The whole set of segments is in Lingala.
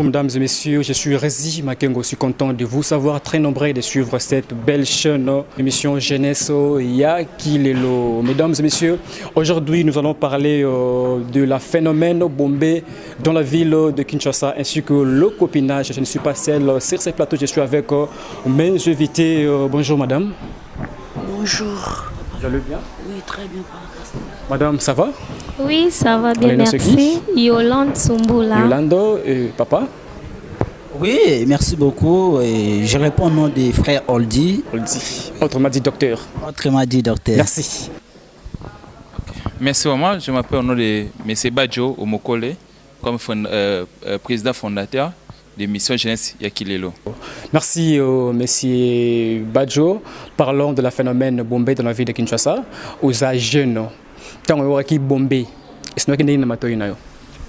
Mesdames et messieurs, je suis Rézi Makengo, je suis content de vous savoir très nombreux de suivre cette belle chaîne émission Jeunesse Yakilelo. Mesdames et messieurs, aujourd'hui nous allons parler de la phénomène bombé dans la ville de Kinshasa ainsi que le copinage. Je ne suis pas seul sur ces plateaux, je suis avec mes invités. Bonjour madame. Bonjour. Vous allez bien? Oui, très bien. Madame, ça va? Oui, ça va bien, merci. Yolande Sumbula. Yolande et papa? Oui, merci beaucoup. Et je réponds au nom des frères Oldi. Oldi, autrement dit docteur. Autrement dit docteur. Merci. Merci vraiment. Je m'appelle au nom de M. Badjo Omokole, comme président fondateur de Mission Jeunesse Yakilelo. Merci M. Badjo. Parlons de la phénomène bombé dans la ville de Kinshasa aux jeunes. Tant que bombé, est-ce que vous avez un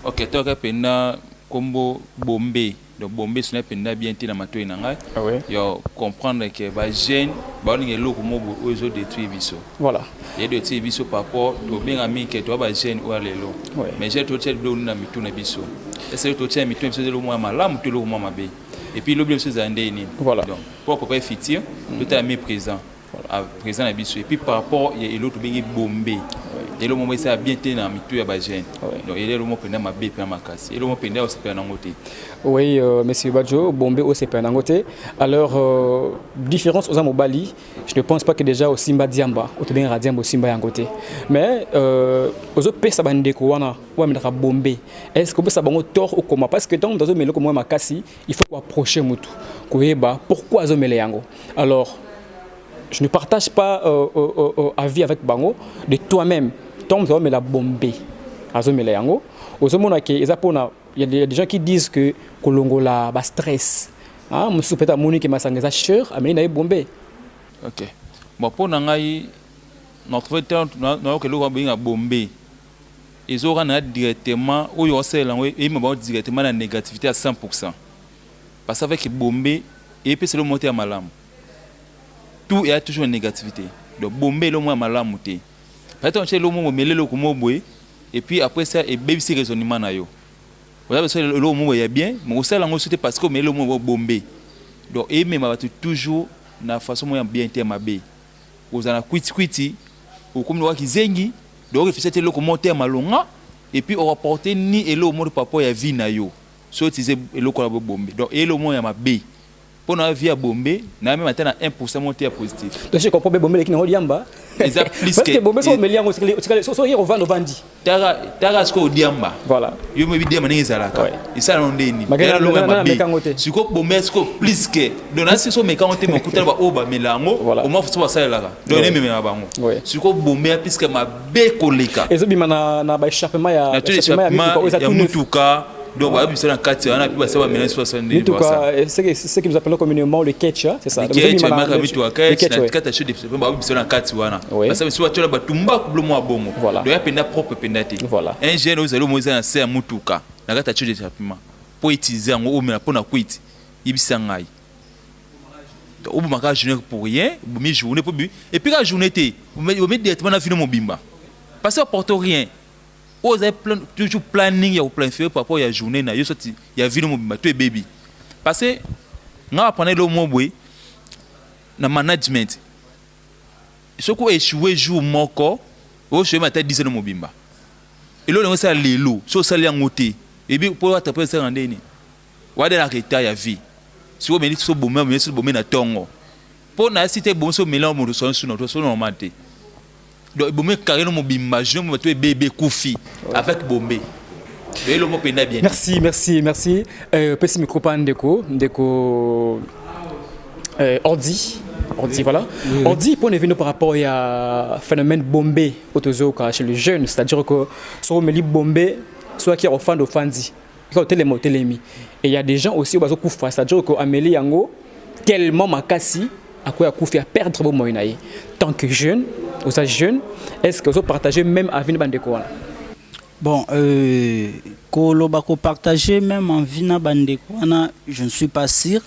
ok, tu as un combo bombé. Donc bombé, ce n'est pas bien été dans ma toile. Il faut comprendre que les jeunes, ils ont détruit Bisso. Voilà. Ils ont détruit Bisso par rapport aux bien amis qui sont les jeunes ou les lots. Mais j'ai tout le monde dans Mitouna Bisso. Et c'est tout le monde qui est le moins malade, tout le monde malade. Et puis l'objet c'est d'andé. Voilà. Donc pour pouvoir futur, tout est mis présent. Présent à Bisso. Et puis par rapport à l'autre bien bombé. Et le moment où ça a bien été dans Mitou et Bajen. Donc il est le moment où ma bé ma casse. Et le moment où on s'est perdu en côté. Oui, monsieur Badjo, Bombé au s'est perdu en côté. Alors différence aux Amobali, je ne pense pas que déjà au Simba Diamba, au Tobin Radiam au Simba en côté. Mais aux autres pays ça va ndeko wana, ouais mais Bombé. Est-ce que ça va me tort ou comment? Parce que tant dans le comme moi ma casse, il faut approcher Moutou. Koyeba, pourquoi zo mele yango? Alors je ne partage pas avis avec Bango de toi-même. Tom mais la bombée. Il y a des gens qui disent que Kolongo la stress. Ah, je suis peut-être Monique Massangeza cher, mais il a bombé. Ok. Bon pour notre temps que l'on a bombé. Ils auront directement ou ils m'ont directement la négativité à 100%. Parce qu'avec bombé et puis c'est le monter à malam. Tout est toujours une négativité. Donc bombé le moins malam monter. Peut-être que l'homme mêlé le comme et puis après ça et baby c'est raisonnement na yo. Vous avez le l'homme est bien, mais aussi là on souhaite parce que mêlé l'homme bombé. Donc et même va toujours na façon moyen bien intermabé. Vous en a quiti ou comme le qui zengi, donc il fait le commentaire malonga et puis on rapporte ni et l'homme de papa ya vie na yo. So utiliser le ko bombé. Donc et l'homme ya mabé. Pour la vie à Bombay, nous avons maintenant 1% monté à positif. Donc, je comprends que Bombay est en Diamba. Parce que Bombay sont mêlés en Vandi. Tara sko Diamba. Voilà. Yo me Diamba n'est pas là. Et ça on dit ni. Si ko Bombay sko plus que donc si so me quand on te me coûte ba oba melango, au moins faut ça là. Donc ne me bango. Si ko Bombay plus que ma be koleka. Et zo bima na ba échappement ya mutuka. Donc, on a vu ça dans 4 ans, on a vu ça dans 1970. En tout cas, c'est ce que nous appelons communément le catch, c'est ça. Le catch, on a vu ça dans 4 ans, on a vu ça dans 4 ans. Parce que si on a vu ça dans donc il y a une propre pénalité. Un jeune, vous allez vous lancer à Mutuka, dans 4 ans d'échappement, pour utiliser un homme pour la quitte, il y a un aïe. Donc, on va journée pour rien, on journée pour but. Et puis la journée, on met directement dans le film Bimba. Parce que ça ne porte rien. Vous avez toujours planning, vous planifiez par rapport à la journée, il y a vu le baby. Parce que nous apprenons le mot dans le management. Ce qui est échoué jour moko, vous échouez matin 10 ans de mobimba. Et là, on a les lots, sur ça, les angotés. Et puis, pour attraper ça, on a un retard à vie. Si vous avez un bon moment, vous avez un bon moment à tongo. Pour nous, si vous avez un bon moment, vous avez un bon moment. Donc, il y a un bimba, je vais un bébé koufi avec bombé. Merci. Petit micro pas Ndeko Ordi, voilà. Ordi, pour nous par rapport à phénomène bombé chez les jeunes, c'est-à-dire que soit on bombé, soit qui est au fan de Fandi, qui est télémi. Et il y a des gens aussi qui sont c'est-à-dire qu'Amélie Yango, tellement makasi, à quoi il a perdre vos moyens. Tant que jeune, est-ce que vous partagez même avis de Bandeko? Bon, ko partager même en vie na bandeko wana, je ne suis pas sûr.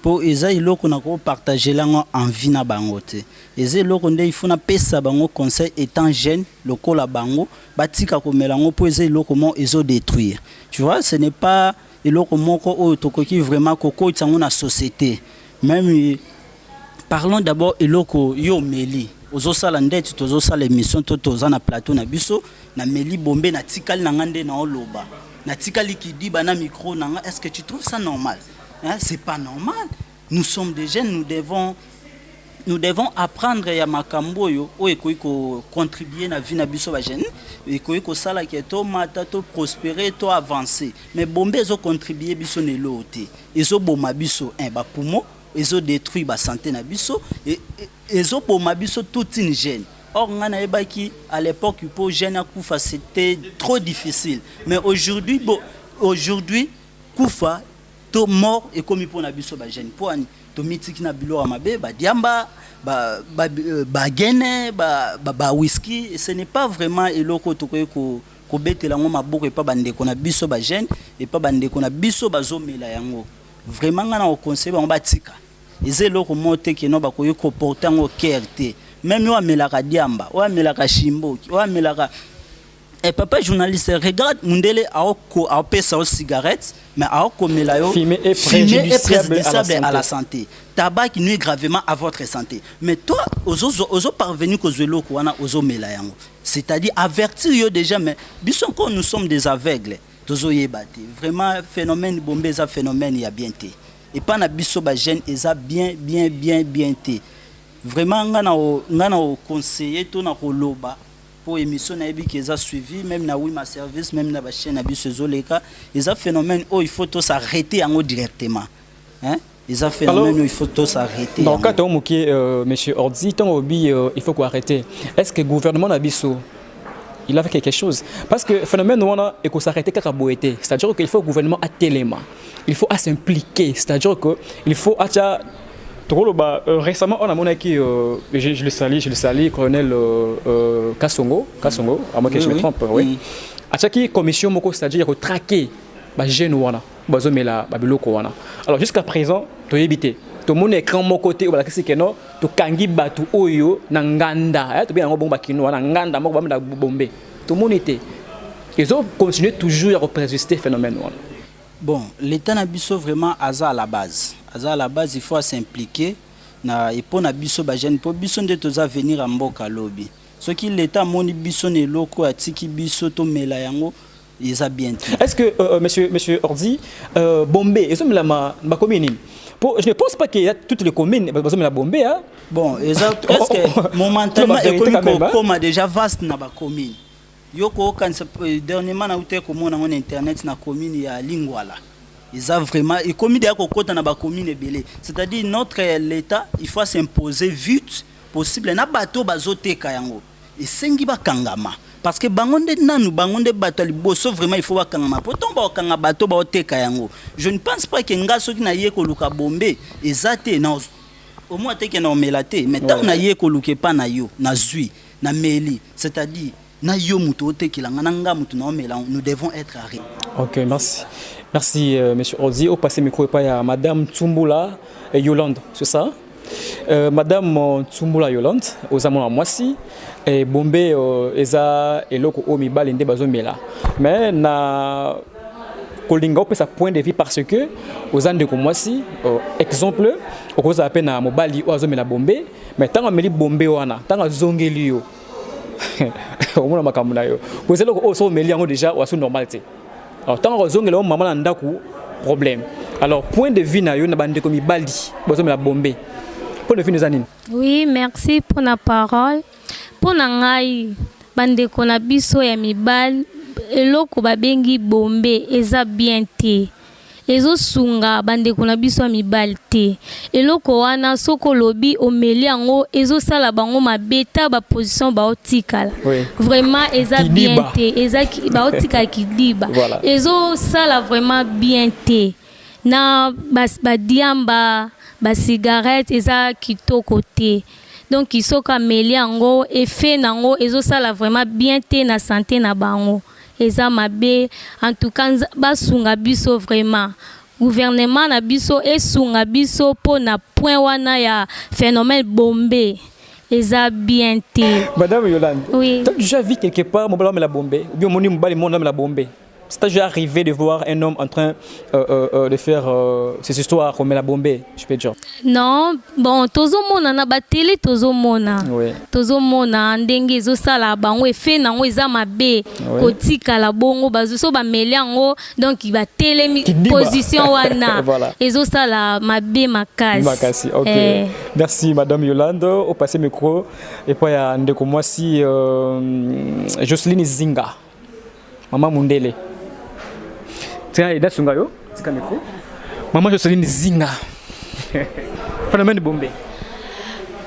Pour eza iloko na ko partager lango en vie na bango te. Eza iloko nde il faut na pesa bango conseil étant jeune, lokola bango batika ko melango pour eza iloko mo ezo détruire. Tu vois, ce n'est pas iloko moko o tokoki vraiment koko tsango na société. Même parlons d'abord iloko yo meli. Ozo sala ndeti tozo sala émission toza na plateau na biso na meli bombe na tikali na ngande na oloba. Na tikali ki di ba na micro na nga, est-ce que tu trouves ça normal? Hein, c'est pas normal. Nous sommes des jeunes, nous devons apprendre ya makambo yo o ekoyi ko contribuer na vie na biso ba jeune, ekoyi ko sala ke to mata to prospérer to avancer. Mais bombe ezo contribuer biso ne lote. Ezo boma biso ba poumon, ezo détruire ba santé na biso et ezo boma biso toute une jeune. Or ngana ebaki à l'époque pour jeune à kufa c'était trop difficile. Mais aujourd'hui kufa to mort et comme pour na biso ba jeune poani to mitiki na bilo amabe ba diamba ba gene ba whisky, et ce n'est pas vraiment eloko to ko betela ngo maboko et pas bande ko na biso ba jeune et pas bande ko na biso bazomela yango vraiment ngana au conseil ba batika ezeloko mote ke no ba ko yo porter ngo kerte même yo amelaka diamba o amelaka shimboki o amelaka. Et papa journaliste, regarde Mundele a pesa aux cigarettes, mais a komela fumée est préjudiciable à la santé. Tabac qui nuit gravement à votre santé. Mais toi, ozo parvenu que zelo kwana ozo mela yango. C'est-à-dire avertir yo déjà, mais bisson quand nous sommes des aveugles, tozo yebate. Vraiment phénomène bombé ça phénomène ya bien té. Et pas na biso ba jeune eza bien té. Vraiment ngana o conseiller to na koloba. Pour émission na ebi qui a suivi même na Wima service même na ba chaîne na biso zoleka ils a phénomène il faut tous s'arrêter en directement hein ils a phénomène il faut tous s'arrêter. Donc quand on monsieur Ordi ton obi il faut qu'on arrêter. Est-ce que le gouvernement na biso il a fait quelque chose parce que phénomène on a et qu'on s'arrêter kaka boété, c'est-à-dire qu'il faut le gouvernement à téléma, il faut à s'impliquer, c'est-à-dire que il faut à récemment, on a mon qui je le salue, colonel Kassongo, à moins que je me trompe, oui. À chaque commission, c'est-à-dire traquer les jeunes, alors jusqu'à présent, tu as évité. Tout le monde est grand mon côté, ou la question que non, tu kangi batu oyo nanganda, tu bien un bon bakino, nanganda, mo bam da bombe. Tout le monde était. Ils ont continué toujours à représenter ce phénomène. Bon, l'État n'a biso vraiment à la base. À la base, il faut s'impliquer. Et pour na biso ba jeune, pour biso de tous venir en mboka lobby. Ce qui l'État moni biso ne loko atiki biso to mela yango, ils a bien. Est-ce que monsieur Ordi, Bombay, ils sont ma commune. Je ne pense pas qu'il y a toutes les communes, ils sont la Bombay. Hein? Bon, ils ont presque momentanément comme déjà vaste na ba commune. Yoko quand dernièrement na outé comme on a internet na commune ya Lingwala. Ils ont vraiment et comme il y a kokota na ba commune belé. C'est-à-dire notre l'État, il faut s'imposer vite possible na bateau bazote kayango. Et sengi ba kangama parce que bangonde nanu bangonde bateau liboso vraiment il faut ba kangama. Pourtant ba kanga bateau ba ote kayango. Je ne pense pas que ngaso ki na yeko luka bombe ezate na au moins te que na melate mais tant na yeko luke pa na yo na zui na meli. C'est-à-dire nous devons être arrêtés. Ok, merci. Merci, monsieur Ordi. Au passé, micro est à madame Tsumbula Yolande, c'est ça? Madame Tsumbula Yolande, aux amants à Moissi, et Bombay, Eza, et Loko Omiba, l'Inde Bazomela. Mais, na Kolinga, peut sa point de vue parce que, aux Andes de Moissi, exemple, au cause à peine à Mobali ou à Zomela Bombay, mais tant à Meli Bombay, tant à Zongelio. Au moins makamuna yo vous savez que so meli yango déjà ou normalité alors tant que zongela o mama na ndaku problème alors point de vue na yo na bande comme Bali bozo la bombe point de vue zanine. Oui, merci pour la parole pour ngai bande ko na biso ya mibal eloko babengi bombe eza bien te ezo sunga bande ko na biso ya mibal te eloko wana soko lobi omeli yango ezo sala bango mabeta ba position ba otikala vraiment eza bien te eza ba otika kidiba ezo sala vraiment bien te na ba diamba ba cigarette eza kitoko te donc isoka meli yango effet nango ezo sala vraiment bien te na santé na bango eza mabe. En tout cas basunga biso vraiment gouvernement na biso esunga biso po na point wana ya phénomène bombé eza bien té. Madame Yolande, oui. Tu as déjà vu quelque part mon ballon la bombé ou bien mon mobile mon homme la bombé? C'est déjà arrivé de voir un homme en train de faire ces histoires comme la bombée, je peux dire. Non, bon, tozo mona na ba télé tozo mona. Oui. Tozo mona ndenge zo sala bango efe nango eza mabe kotika la bongo bazo so ba meliango donc ba télé position wana. Voilà. Ezo sala mabe makasi. Makasi. OK. Merci madame Yolande au passé micro et puis ya ndeko mwasi Jocelyne Zinga. Maman Mundele. Tiens, il y a Sungayo, c'est comme micro. Maman Jocelyne Zinga. Phénomène bombé.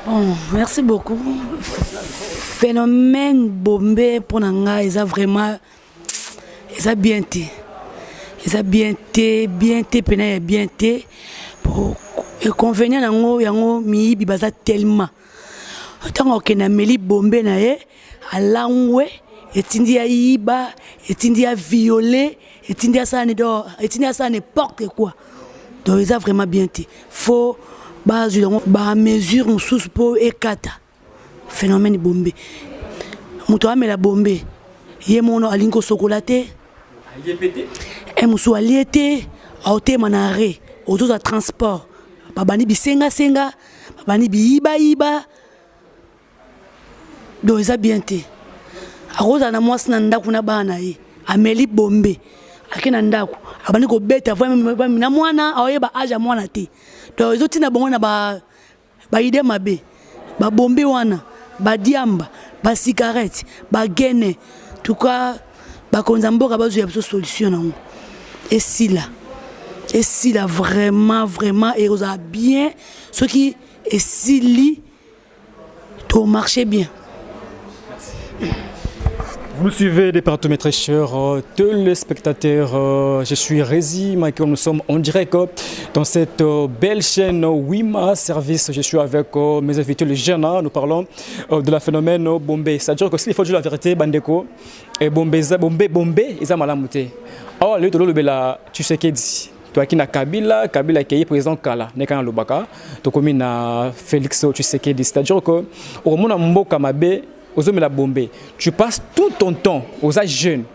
Bon, merci beaucoup. Phénomène bombé pour Nanga, ils ont vraiment. Ils ont bien été. Ils ont bien été, pénal bien été. Pour inconvénient, yango mi bibaza tellement. Tant qu'on a meli bombé nae, à l'angwe, et tindi a iba, et tindi a violé. Et Tindia ça n'importe quoi. Donc ils ont vraiment bien été. Faut mesure nous sous pour ekata. Phénomène bombé. Muto amela bombé. Yé mono alinko sokolaté. Yépété. Et muso aliété auté manaré. Auto de transport. Babani bi senga, babani bi iba. Donc ils ont bien été. A rosa na mwasi na ndaku na bana yi. Ameli bombé. Akina ndako abani ko beta vraiment na mwana aoyeba aja mwana te donc ezoti na bongo na ba ide mabe ba bombe wana ba diamba ba cigarette ba gene tout cas ba konzamboka bazo ya solution nango et si là vraiment et vous a bien ce qui est si li tout marcher bien. Vous nous suivez des partout mes très chers téléspectateurs, je suis Rézi Michael, nous sommes en direct dans cette belle chaîne Wima Service. Je suis avec mes invités les jeunes, nous parlons de la phénomène bombé. C'est-à-dire que s'il faut dire la vérité, Bandeko, et bombé, ils ont malamouté. Alors, tu sais qu'il dit. Toi qui na Kabila qui est président Kala, Nekana Lubaka, tu comme na Félix, tu sais qu'il dit. C'est-à-dire que au moment où Kamabe aux hommes la bombée, tu passes tout ton temps aux jeunes,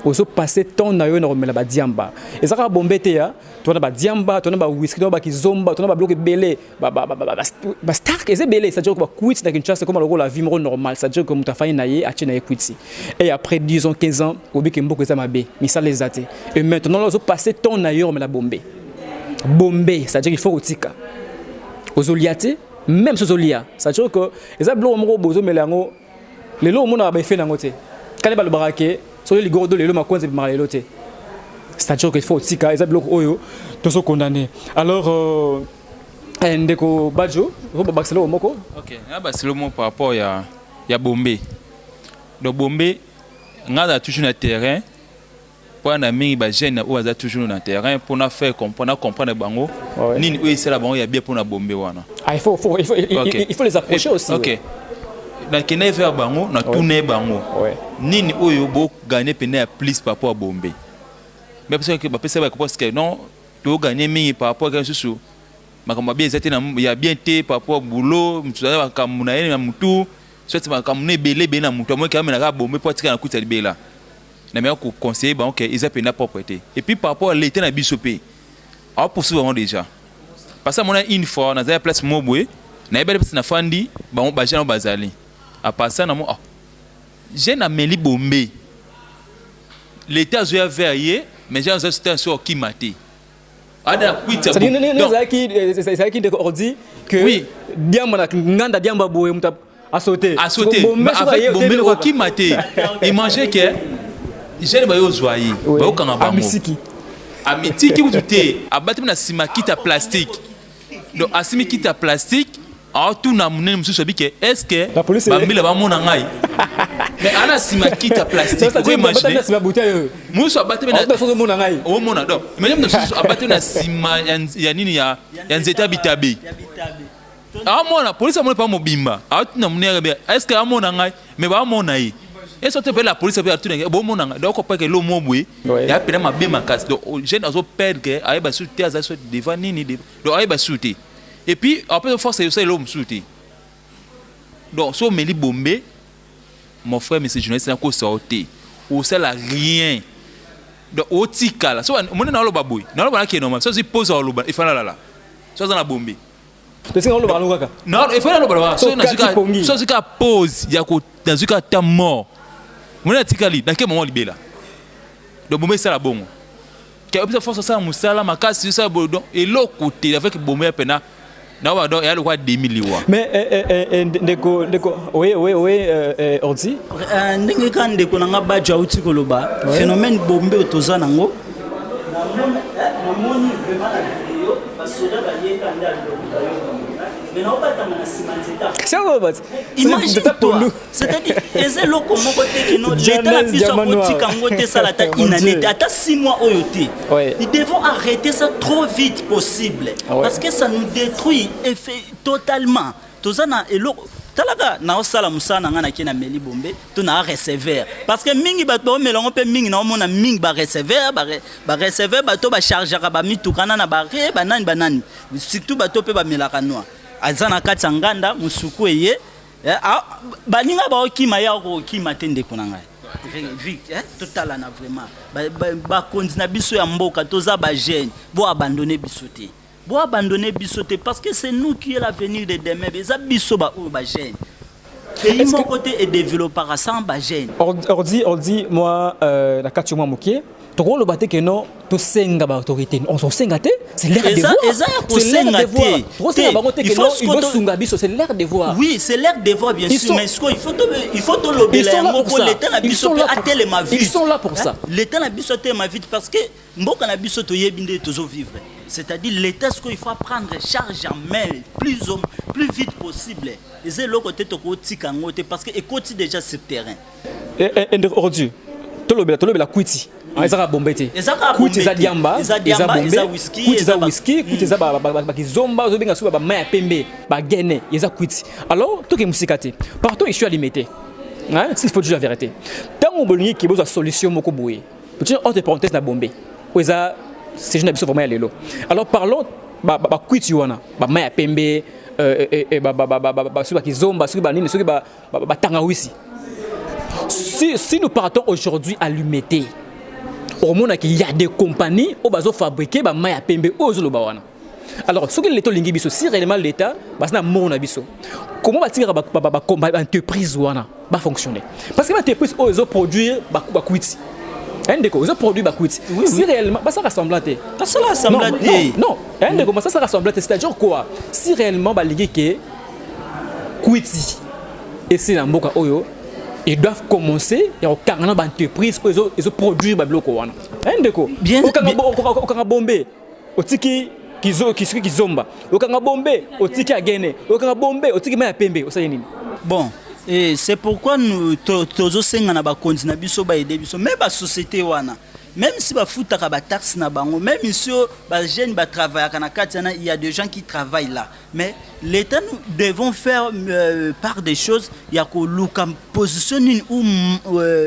aux autres passer ton naïo na la diamba. Et ça va bomber te ya, toi na diamba, toi na whisky, toi na kizomba, toi na bloqué belé, star c'est belé, c'est-à-dire que quit dans une chasse comme la vie normale, c'est-à-dire que muta faille naïe a tient quit. Et après 10 ans, 15 ans, au bique mboko ça mabé, mais ça les até. Et maintenant les autres passer ton naïo la bombée. Bombé, c'est-à-dire qu'il faut otika. Aux oliaté, même aux olia, c'est-à-dire que les ablo mro bozo melango les lots on a fait dans côté quand les baraqué sur les gordos les lots ma cause de loté c'est-à-dire qu'il faut aussi quand ils bloquent oyo tous sont condamnés alors ndeko badjo roba baxelo moko OK na baxelo mo par rapport ya bombé donc bombé ngada toujours na terrain pour na mingi ba jeune ou aza toujours na terrain pour na faire comprendre bango nini ou c'est la bango ya bien pour na bombé wana il faut les approcher aussi OK na kene faire bango na tourner bango nini oyo bo gagner peine plus par rapport à bombé mais parce que ba pesa ba parce que non to gagner mingi par rapport à quelque chose makamba bien zete na ya bien té par rapport au boulot mtuzala kamuna yene na mutu soit makamune belé be na mutu moi quand même na bombé pour tika na kuta libela na meilleur conseiller bango que ils a peine propreté et puis par rapport à l'été na bisopé a poursuivre déjà parce que mon une fois na za place mobwe na ebele place na fandi bango ba jana bazali à passer na mo j'ai na meli bombé l'état zoya verrier mais j'ai un station qui maté ada kuita c'est qui de ordi que oui diamba nganda diamba boye muta a sauté avec bombé au qui maté et manger que j'ai ba yo zoyi ba o kanga bango amitiki vous té abattu na sima kita plastique donc asimi kita plastique a tout na munene mususu bike est-ce que bambila ba mona ngai mais ana sima kita plastique vous imaginez mususu abattu na mona ngai o mona donc imagine mususu abattu na sima ya nini ya nzeta bitabe a mona police amona pa mobimba a tout na munene est-ce que a mona ngai mais ba mona yi Et ça te fait la police peut tout bon mon donc pas que l'eau moboué il y a peut-être ma bien ma casse donc jeune azo perdre que aïe ba sauter à ça devant nini donc aïe ba sauter et puis après force c'est l'homme sauter donc so meli bombé mon frère monsieur journaliste ko sauter ou ça la rien donc au tika là so mon na lo baboy na lo ba ki normal so si pose au lo ba il faut là so dans la bombé tu sais on lo ba lo kaka non il faut là lo ba so na so ka pose ya ko dans ka ta mort mon atikali dans quel moment libéla donc bombé ça la bongo que peut force ça musala makasi ça donc et l'autre côté avec bombé pena na wa donc il y a le quoi 2000 wa mais ndeko oui ordi ndenge kan ndeko nanga badja uti koloba phénomène bombé otoza nango na moni vraiment la vidéo basoda ba yeka ndalo mais non pas tamana simanzeta imagine-toi c'est-à-dire eze loko moko te kino l'état la biso kotika ngote salata inanité ata 6 mois oyoté ils devront arrêter ça trop vite possible parce que ça nous détruit totalement tozana eloko talaka na osala musana ngana kina meli bombe to na recevoir parce que mingi bato melongo pe mingi na mona mingi ba recevoir bato ba charger ba mitukana na ba re banani surtout bato pe ba melaka noa azana kati nganda musuku eye baninga ba okima ya ko okima tende kunanga vite total na vraiment ba kondina biso ya mboka toza ba jeune bo abandonner bisoté parce que c'est nous qui est l'avenir de demain les biso ba jeune pays mon côté est développé par ça ba jeune ordi moi na kati moi moké to ko lo baté que non to senga ba autorité on so senga té c'est l'air de voir c'est l'air de voir c'est l'air de voir oui c'est l'air de voir bien sûr mais il faut to lobela pour l'état na biso à telle ma vie ils sont là pour ça l'état na biso telle ma vie parce que mboka na biso to yebinde tozo vivre c'est-à-dire l'état ce qu'il faut prendre charge en main plus vite possible et c'est le côté to ko tika ngote parce que écoute déjà ce terrain et aujourd'hui to lobela kwiti ezaka bombete kuti za diamba eza bombe kuti za whisky kuti za ba kizomba zo benga suba ba maya pembe ba gene eza kwiti alors to ke musikate partons ici à limiter hein s'il faut dire la vérité tant on bolingi ki besoin solution moko boye petit entre parenthèses na bombe eza c'est une absolument vraiment lelo alors parlons ba kwiti wana ba maya pembe ba suba kizomba suba nini suba ba tangawisi si nous partons aujourd'hui à l'humidité au monde qu'il y a des compagnies où bazo fabriquer ba maya pembe ozolo bawana alors ce que l'état lingi biso si réellement l'état basna mona biso comment va tirer ba entreprise wana ba fonctionner parce que l'entreprise ozo produire ba kwiti ndeko ozo produire ba kwiti si réellement ba ça rassemblaté non ndeko ça rassemblaté c'est-à-dire quoi si réellement ba lingi ke kwiti et c'est na mboka oyo ils doivent commencer à faire des entreprises ils produire des blocs. Bien au bombe au tiki kizomba au bombe au tiki agene au bombe au tiki maya pembe au sayeni. Bon, et c'est pourquoi nous tozo senga na ba continue biso ba aider biso même ba société wana même si ba futa ka ba taxe na bango même si ba jeune ba travailler kana katana il y a des gens qui travaillent là mais l'état nous devons faire part des choses il y a ko luka position ou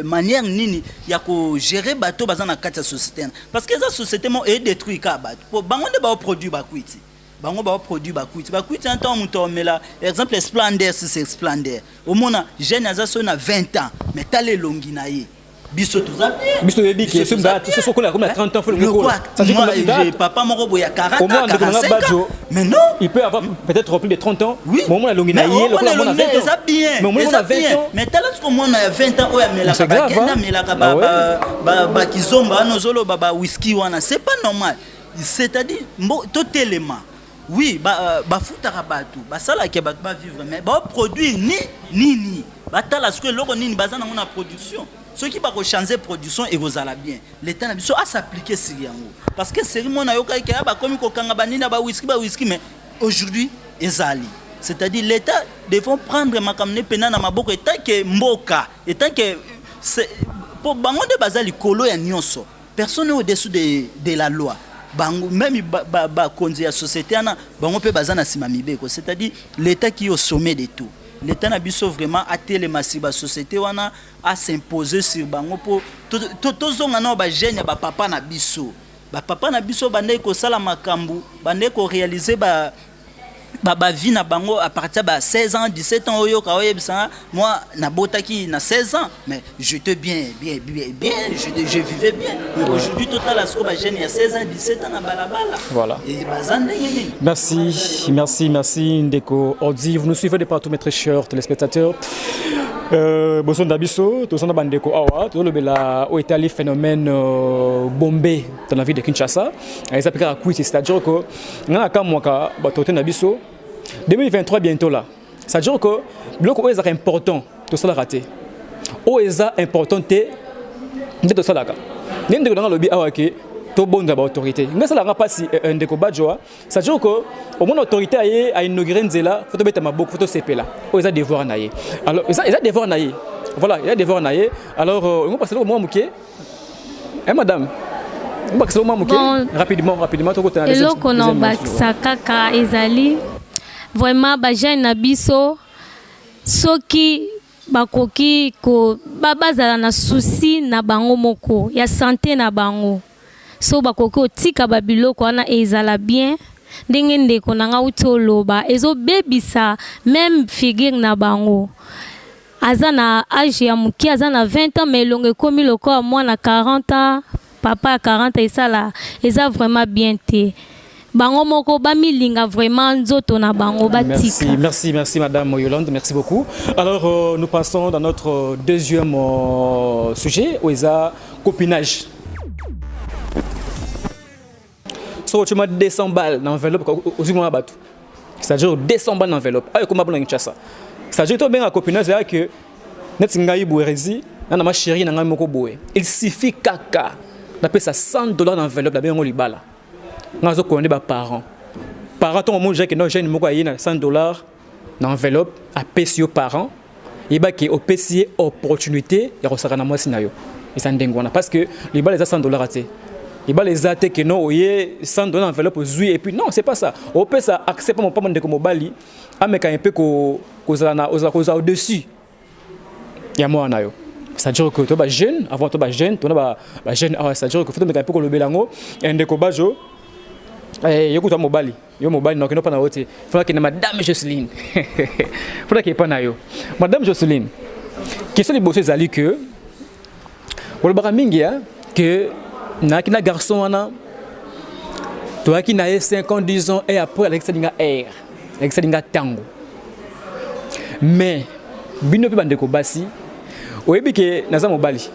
manière nini il y a ko gérer bateau bazana kata société parce que ça société mo est détruit ka bateau pour bango de ba produit ba kwiti bango ba produit ba kwiti un temps muto mela exemple Splendeur c'est Splendeur au mona jeune aza na 20 ans mais tale longi na ye biso toza biso yebi ke sumba to so ko la comme 30 ans faut le quoi ça dit comme papa moko boya 40 ans 45 ans mais non il peut avoir peut-être plus de 30 ans oui mais on a longi na ye le on a 20 ans mais on a 20 ans mais tala ce qu'on a 20 ans oya mela ka ba mela ka ba kizomba nozolo baba whisky wana c'est pas normal c'est-à-dire to télément oui ba futaka batu ba sala ke batu ba vivre mais ba produire ni ba tala ce que loko nini bazana na production ceux qui va changer production et vous allez bien l'état na biso à s'appliquer sur yango parce que c'est mon ayoka ki ba komi ko kanga banina ba whisky mais aujourd'hui ezali c'est-à-dire l'état devons prendre makamne pena na maboko etant que mboka etant que pour bango de bazali kolo ya nyonso personne n'est au-dessus de la loi bango même ba konzi ya société ana bango pe bazana simamibeko c'est-à-dire l'état qui est au sommet de tout l'état na biso vraiment a télémassi ba société wana a s'imposer sur bango pour tozonga na ba jeune ba papa na biso bande ko sala makambu bande ko réaliser ba vie na bango à partir de 16 ans 17 ans oyo ka oyebisa moi na botaki na 16 ans mais j'étais bien je vivais bien mais aujourd'hui total à ce que ba jeune il y a 16 ans 17 ans na balabala voilà et bazande merci Ndeko Ordi, vous nous suivez de partout mes très chers téléspectateurs. Boson Dabiso, tout ça na bandeko awa, tout le bela au Italie phénomène bombé dans la ville de Kinshasa. Ils appellent à quit, c'est-à-dire que na kamwaka batote Dabiso 2023 bientôt là. C'est-à-dire que bloc où est important, tout ça l'a raté. Où est important de tout ça là. N'importe dans le lobby awa que tout bon d'abord autorité. Mais ça n'a pas si Ndeko Badjoa. C'est-à-dire que au moins l'autorité a inauguré Nzela, faut te mettre ma boucle, faut te CP là. Où est devoir naïe. Alors ils ont devoir naïe. Voilà, il y a devoir naïe. Alors on va passer au moment mouké. Madame. On va passer au moment mouké. Rapidement tout côté. Et là qu'on en baksa kaka ezali vraiment ba jeune na biso soki bakoki ko babazala na souci na bango moko ya santé na bango. So bakoki otika babiloko wana ezala bien ndenge ndeko nanga utoloba ezo bebisa même figure na bango azana âge ya muki azana 20 ans mais longue komi loko moi na 40 ans papa 40 et ça là eza vraiment bien te bango moko bamilinga vraiment nzoto na bango batika. Merci madame Yolande, merci beaucoup. Alors nous passons dans notre deuxième sujet où eza copinage. Tu m'as 200 balles dans l'enveloppe aussi mon abattu. C'est-à-dire 200 balles dans l'enveloppe. Ah comment bon Kinshasa. C'est-à-dire toi bien à copinage c'est que net ngai boerezi na ma chérie na ngai moko boé. Il suffit kaka d'appeler ça $100 dans l'enveloppe d'abord on libala. Ngazo connait ba parents. Parents ton moment que non jeune moko ayina $100 dans l'enveloppe à payer aux parents. Et ba qui au payer opportunité ya rosaka na moi sinayo. Et ça ndengwana parce que libala les $100 raté. Il va les attaquer que non, oui, sans donner enveloppe aux et puis non, c'est pas ça. On peut ça accepter mon pas de comme Bali, mais quand un peu au-dessus. Il y a moi en ayo. C'est-à-dire que tu es jeune, avant tu es jeune, tu es jeune, c'est-à-dire que tu es un peu comme le Bélango, et un bajo. Et écoute, Mobali, Mobali, non, pas na haute. Il faudra que Madame Jocelyne. Il faudra qu'il n'y ait pas na yo. Madame Jocelyne, question de bosser Zali que, pour le baramingi, que na garçon ana toi qui n'a 5 ans 10 ans et après avec ça dinga air avec ça dinga tango mais bino pe bandeko basi oyebi ke naza mobali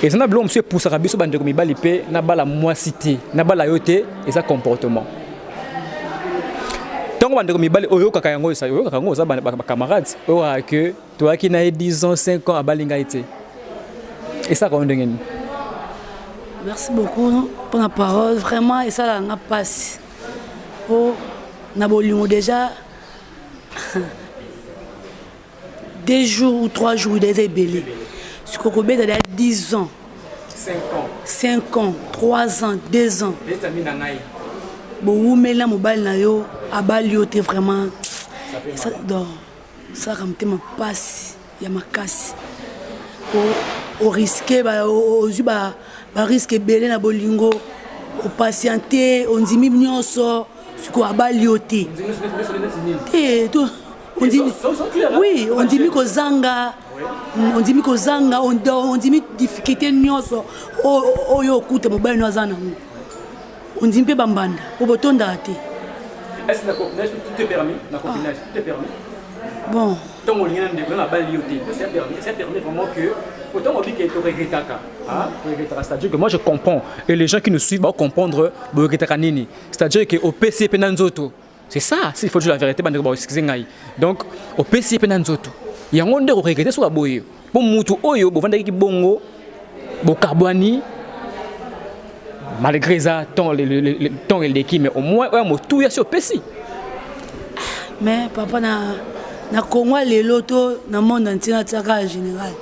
et ça na blo monsieur pour ça biso bandeko mibali pe na bala moisité na bala yote et ça comportement tant bandeko mibali oyo kaka yango ça oyo kaka yango ça ba camarades oyo que toi qui n'a 10 ans 5 ans abalinga été et ça quand ndenge. Merci beaucoup pour la parole. Vraiment, et ça, on a passé. Oh, on déjà 2 jours ou 3 jours, des ébélés. Ce qu'on a 10 ans. 5 ans, 3 ans, 2 ans. Bon, mais là, mobile na yo, abalio te vraiment. Ça comme te ma passe, ya ma casse. Au risqué, au risque belé na bolingo, au patienté, on dit nyonso, ce qu'on abalioté. On dit oui, on dit ko zanga, on dit ko zanga, on dit difficulté nyonso. Oh yo kute mobile no zana. On dit pe bambanda, au botonda té. Est-ce que la copinage tout est permis? La copinage tout est permis. Bon. Tant on lien de la balioté, ça permet vraiment que autant on dit que tu regrettes ça. C'est-à-dire que moi je comprends et les gens qui nous suivent vont comprendre nini. C'est-à-dire que au PC penanzoto. C'est ça, s'il faut dire la vérité donc au PC penanzoto. Il y a un monde regretter sur la boye. Pour mutu oyo bo vanda ki bongo bo carboni malgré ça tant le temps et l'équipe mais au moins on tout y a sur PC. Mais papa na Congo les loto na monde entier na tsaka en général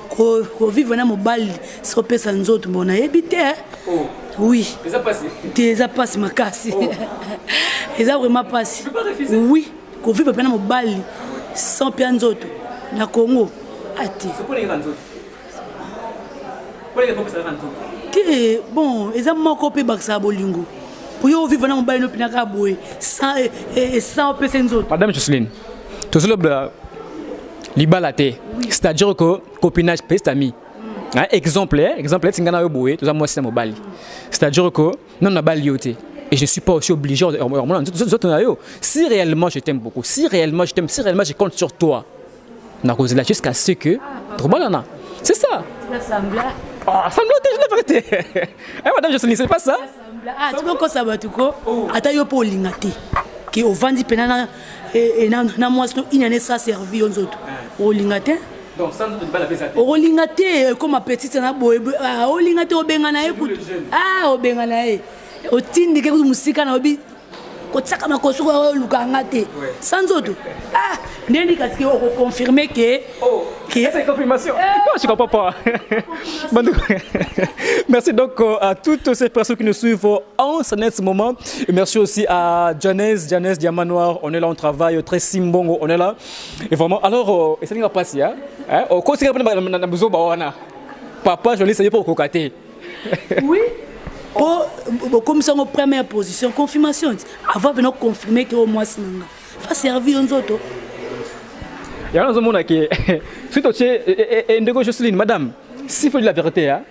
ko vivre na mobile so pesa nzoto bona ebité oui déjà passé ma casse ils a vraiment passé oui ko vivre na mobile sans pia nzoto na Congo ati que bon eza moko pe bakisa bolingo pour yo vivre na mobali no pinaka boye sans pesa nzoto. Madame Jocelyne, tout le libalate, c'est-à-dire que copinage peste ami. Exemple, tingana yo boye, tout ça moi c'est mobali. C'est-à-dire que non na balioté. Et je ne suis pas aussi obligé. Si réellement je t'aime beaucoup, si réellement je t'aime, si réellement je compte sur toi, jusqu'à ce que. C'est ça. Ah, ça me l'a déjà vérité. Madame Jocelyne, c'est pas ça. Ah, tu vois quoi ça va tout quoi? Attends, yo pour lingate. Qui au venti penana et na moi il n'en est ça servi aux autres. Au lingate. Donc ça ne pas la peser. Au lingate comme ma petite na boy. Ah, au lingate au bengana écoute. Ah, au bengana é. Au tindi que musika na obi. Kotsaka makoso ko lukanga te. Sans autre. Ah, neni parce que on confirmer que c'est confirmation. Non, je comprends pas. Merci donc à toutes ces personnes qui nous suivent en ce moment. Et merci aussi à Janès Diamant Noir. On est là, on travaille. Très Simbongo, on est là. Et vraiment, alors, et ça n'est pas passé. Au côté de papa, je l'ai essayé pour cocater. Oui. Comme ça, en première position, confirmation. Avant de nous confirmer que au moins c'est nanga. Faut servir aux autres. Il y a un homme qui est. Suite au Ndeko Jocelyne, madame, s'il faut dire la vérité, hein.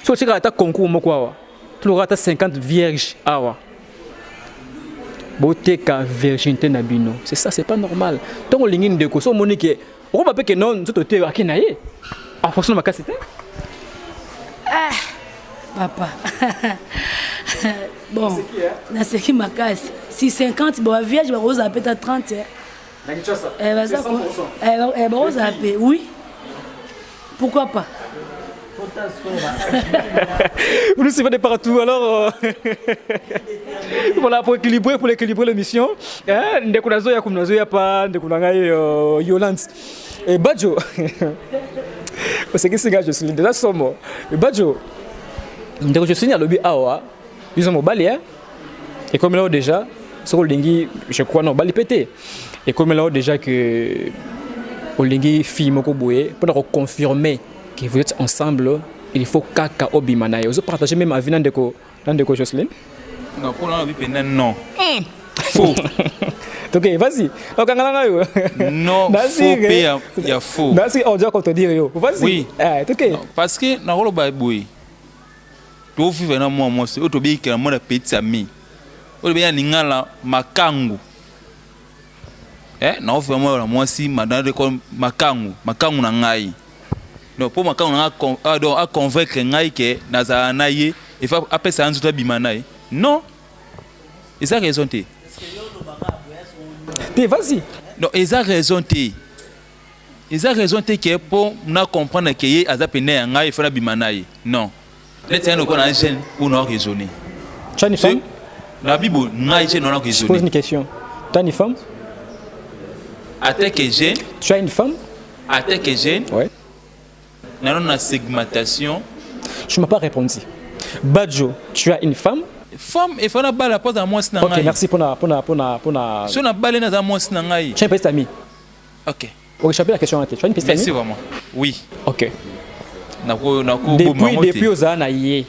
Si tu as un concours, tu auras 50 vierges. Beauté ka virginité nabino. C'est ça, c'est pas normal. Tant que l'ingin de Koso Monique, on va pas que non, tout est à Kenaye. En fonction de ma cassette. Ah, papa. Bon, dans ce qui m'a cassé, si 50, bon, vierge, on va peut-être 30. Oui. Pourquoi pas? Vous nous suivez de partout, alors voilà, pour équilibrer l'émission. Ndekunazo ya kumnazo ya pa ndekunanga Yolande. Et Badjo. C'est que c'est gars je suis déjà somo. Et Badjo. Ndeko je suis à lobby awa. Ils ont mobile hein. Et comme là déjà, sur le lingi, je crois non bali pété. Et comme là déjà que Olingi fille moko boye pour confirmer que vous êtes ensemble, il faut kaka obimana. Vous partagez même avis dans Ndeko Jocelyne? Non, pour la vie non. Faux. Ok, vas-y. Non, faux il y a faux. Merci, on doit te dire yo. Vas-y. Oui. Ok. Parce que na rolo ba boy. Tu vivre na moi c'est auto bi que na petit ami. O bien ningala makangu. Na vraiment moi si madame comme makangu na ngai. Donc pour makangu na donc à convaincre ngai que na naye il faut après ça nzuta bimanaye. Non. Et ça raison té. Vas-y. Non, ils ont raison té. Ils ont raison té que pour na comprendre que y a zapene ngai il faut na bimanaye. Non. Let's dire qu'on a un jeune ou non raisonner. Tu as une femme? La Bible ngai jeune non raisonner. Je pose une question. Tu as une femme? Attaque que jeune. Tu as une femme? Attaque que jeune. Ouais. Nous avons une segmentation. Tu ne m'as pas répondu. Badjo, tu as une femme? Femme, il faut la balle à pose à moi. Ok, merci pour la. Si on a balle à moi, c'est ngai. Tu as une petite amie? Ok. Ok, je la question à toi. Tu as une petite amie? Merci vraiment. Oui. Ok. Depuis aux années,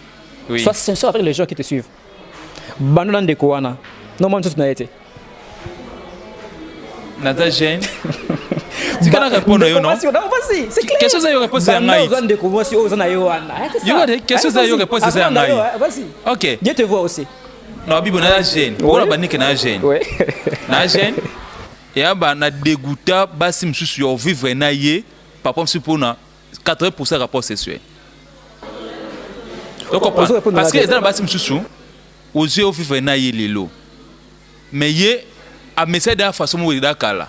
oui. Sois sincère avec les gens qui te suivent. Bandon de Koana. Non, moi, je suis été. Nada jeune. Tu peux répondre à non? Vas-y, c'est clair. Qu'est-ce que ça y réponse à ngai? Qu'est-ce que ça y réponse à ngai? Vas-y. Ok. Dieu te voit aussi. Non, Bible na jeune. Pour la banique na jeune. Oui. Na jeune. Et aba na dégoûta basi msusu yo vivre na ye papa msusu pour na 80% rapport sexuel. Donc parce que dans basi msusu aux yeux vivre na ye lelo. Mais ye a message de façon où il dakala.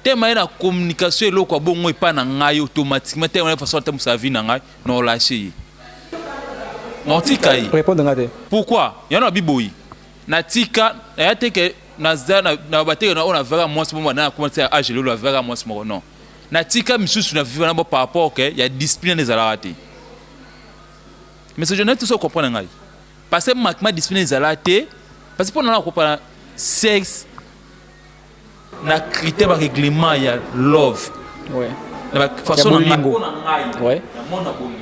Tellement la communication est là quoi bon moi pas na ngai automatiquement tellement façon de sa vie na ngai non lâcher. Non tika yi. Répondre ngate. Pourquoi? Il y en a biboyi. Na tika ya te que na bateka na on verra moi ce moment na commencer à geler le verra moi ce moment non. Na tika misusu na vivre na par rapport que il y a discipline des alaraté. Mais ce jeune tout ça comprendre ngai. Parce que ma discipline des alaraté parce que pour na comprendre sexe na critère ba règlement ya love ouais na ba façon na lingo ouais na mona bolingo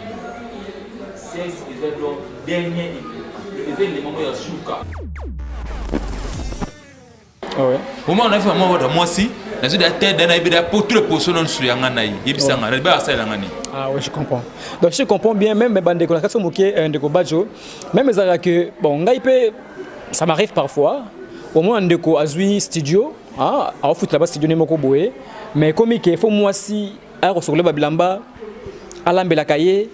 sexe est donc dernier les moments ya suka ouais au moment on a fait moi aussi na zo da tête na ibida pour tous les positions sur yanga na yebisanga na ba sa ngani. Ah oui, je comprends. Donc je comprends bien, même mes bandes de connexion moquées de Kobajo, même les que bon, ça m'arrive parfois. Au moins de ko azui studio, ah, à foot là-bas studio nemoko boé, mais comme il faut moi si à recevoir babilamba, à l'ambela kaye,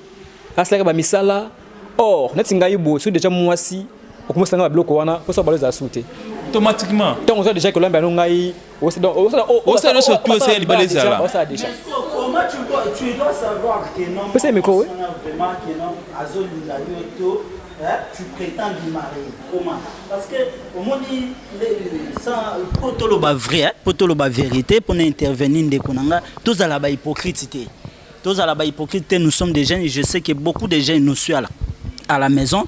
à cela ba misala. Or, net singayi bo, sur déjà moi si, au commence à bloquer wana, pour ça baler à sauter. Automatiquement. Donc on sait déjà que l'ambela ngai, on sait surtout c'est les balais là. On sait déjà. Tu dois savoir que non, c'est micro, oui. Vraiment que non, Azolinga Yoto, tu prétends lui marier. Comment? Parce que au moins pour tout le bas vrai, pour tout le bas vérité, pour intervenir de Konanga, tous à la bas hypocrite. Tous à la bas hypocrite, nous sommes des jeunes et je sais que beaucoup de jeunes nous suivent à la maison.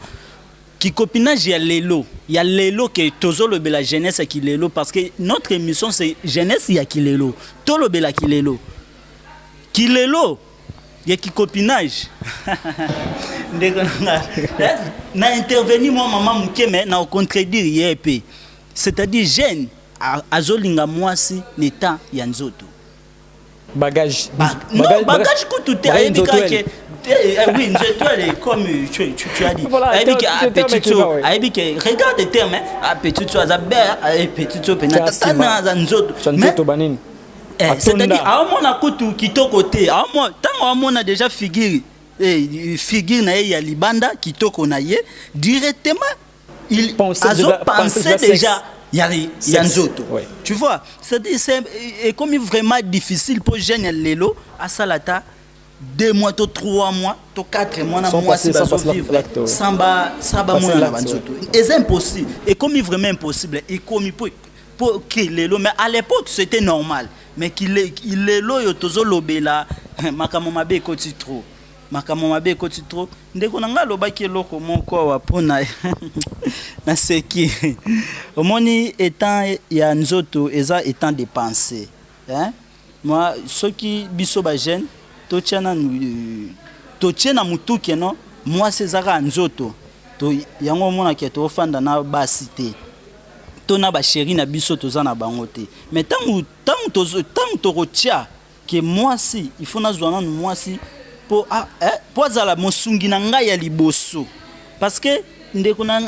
Qui copinage, il y a l'élo. Il y a l'élo qui est toujours le la jeunesse qui l'élo parce que notre émission c'est jeunesse, il y a qui l'élo. Tout le bel qui l'élo. Qui l'élo, il y a qui copinage. Na intervenu moi maman mukeme na contredire yep. C'est-à-dire jeune azolinga mwasi neta ya nzoto. Bagage. Bagage kututé ayebika ke oui, comme tu as dit. Regarde les termes, petit tu as petit tu c'est-à-dire, à mon akutu qui to côté, à moi, tant à mon a déjà figure na ya libanda qui to konaye directement, il pensait déjà Yanzoto. Tu vois, c'est comme vraiment difficile pour jeune Lelo à Salata. 2 mois, 3 mois, 4 mois, c'est impossible. Et comme il est vraiment impossible, et comme il peut qu'il est mais à l'époque c'était normal. Mais qu'il est là, il est là, makamamabe koti trop. Makamamabe koti trop. Ndeko nanga loba ki loko moko wa pona na seki. Omoni étant ya nzoto eza étant dépensé. Hein? Moi ceux qui biso ba jeune totiana mutuke no moi cezaka nzoto to yango mona ke to fanda na basité tona ba chéri na biso tozana bangote mais tant to rotia que moi si il faut na zwana moi si pour azala mosungi na ngai ya liboso parce que ndeko na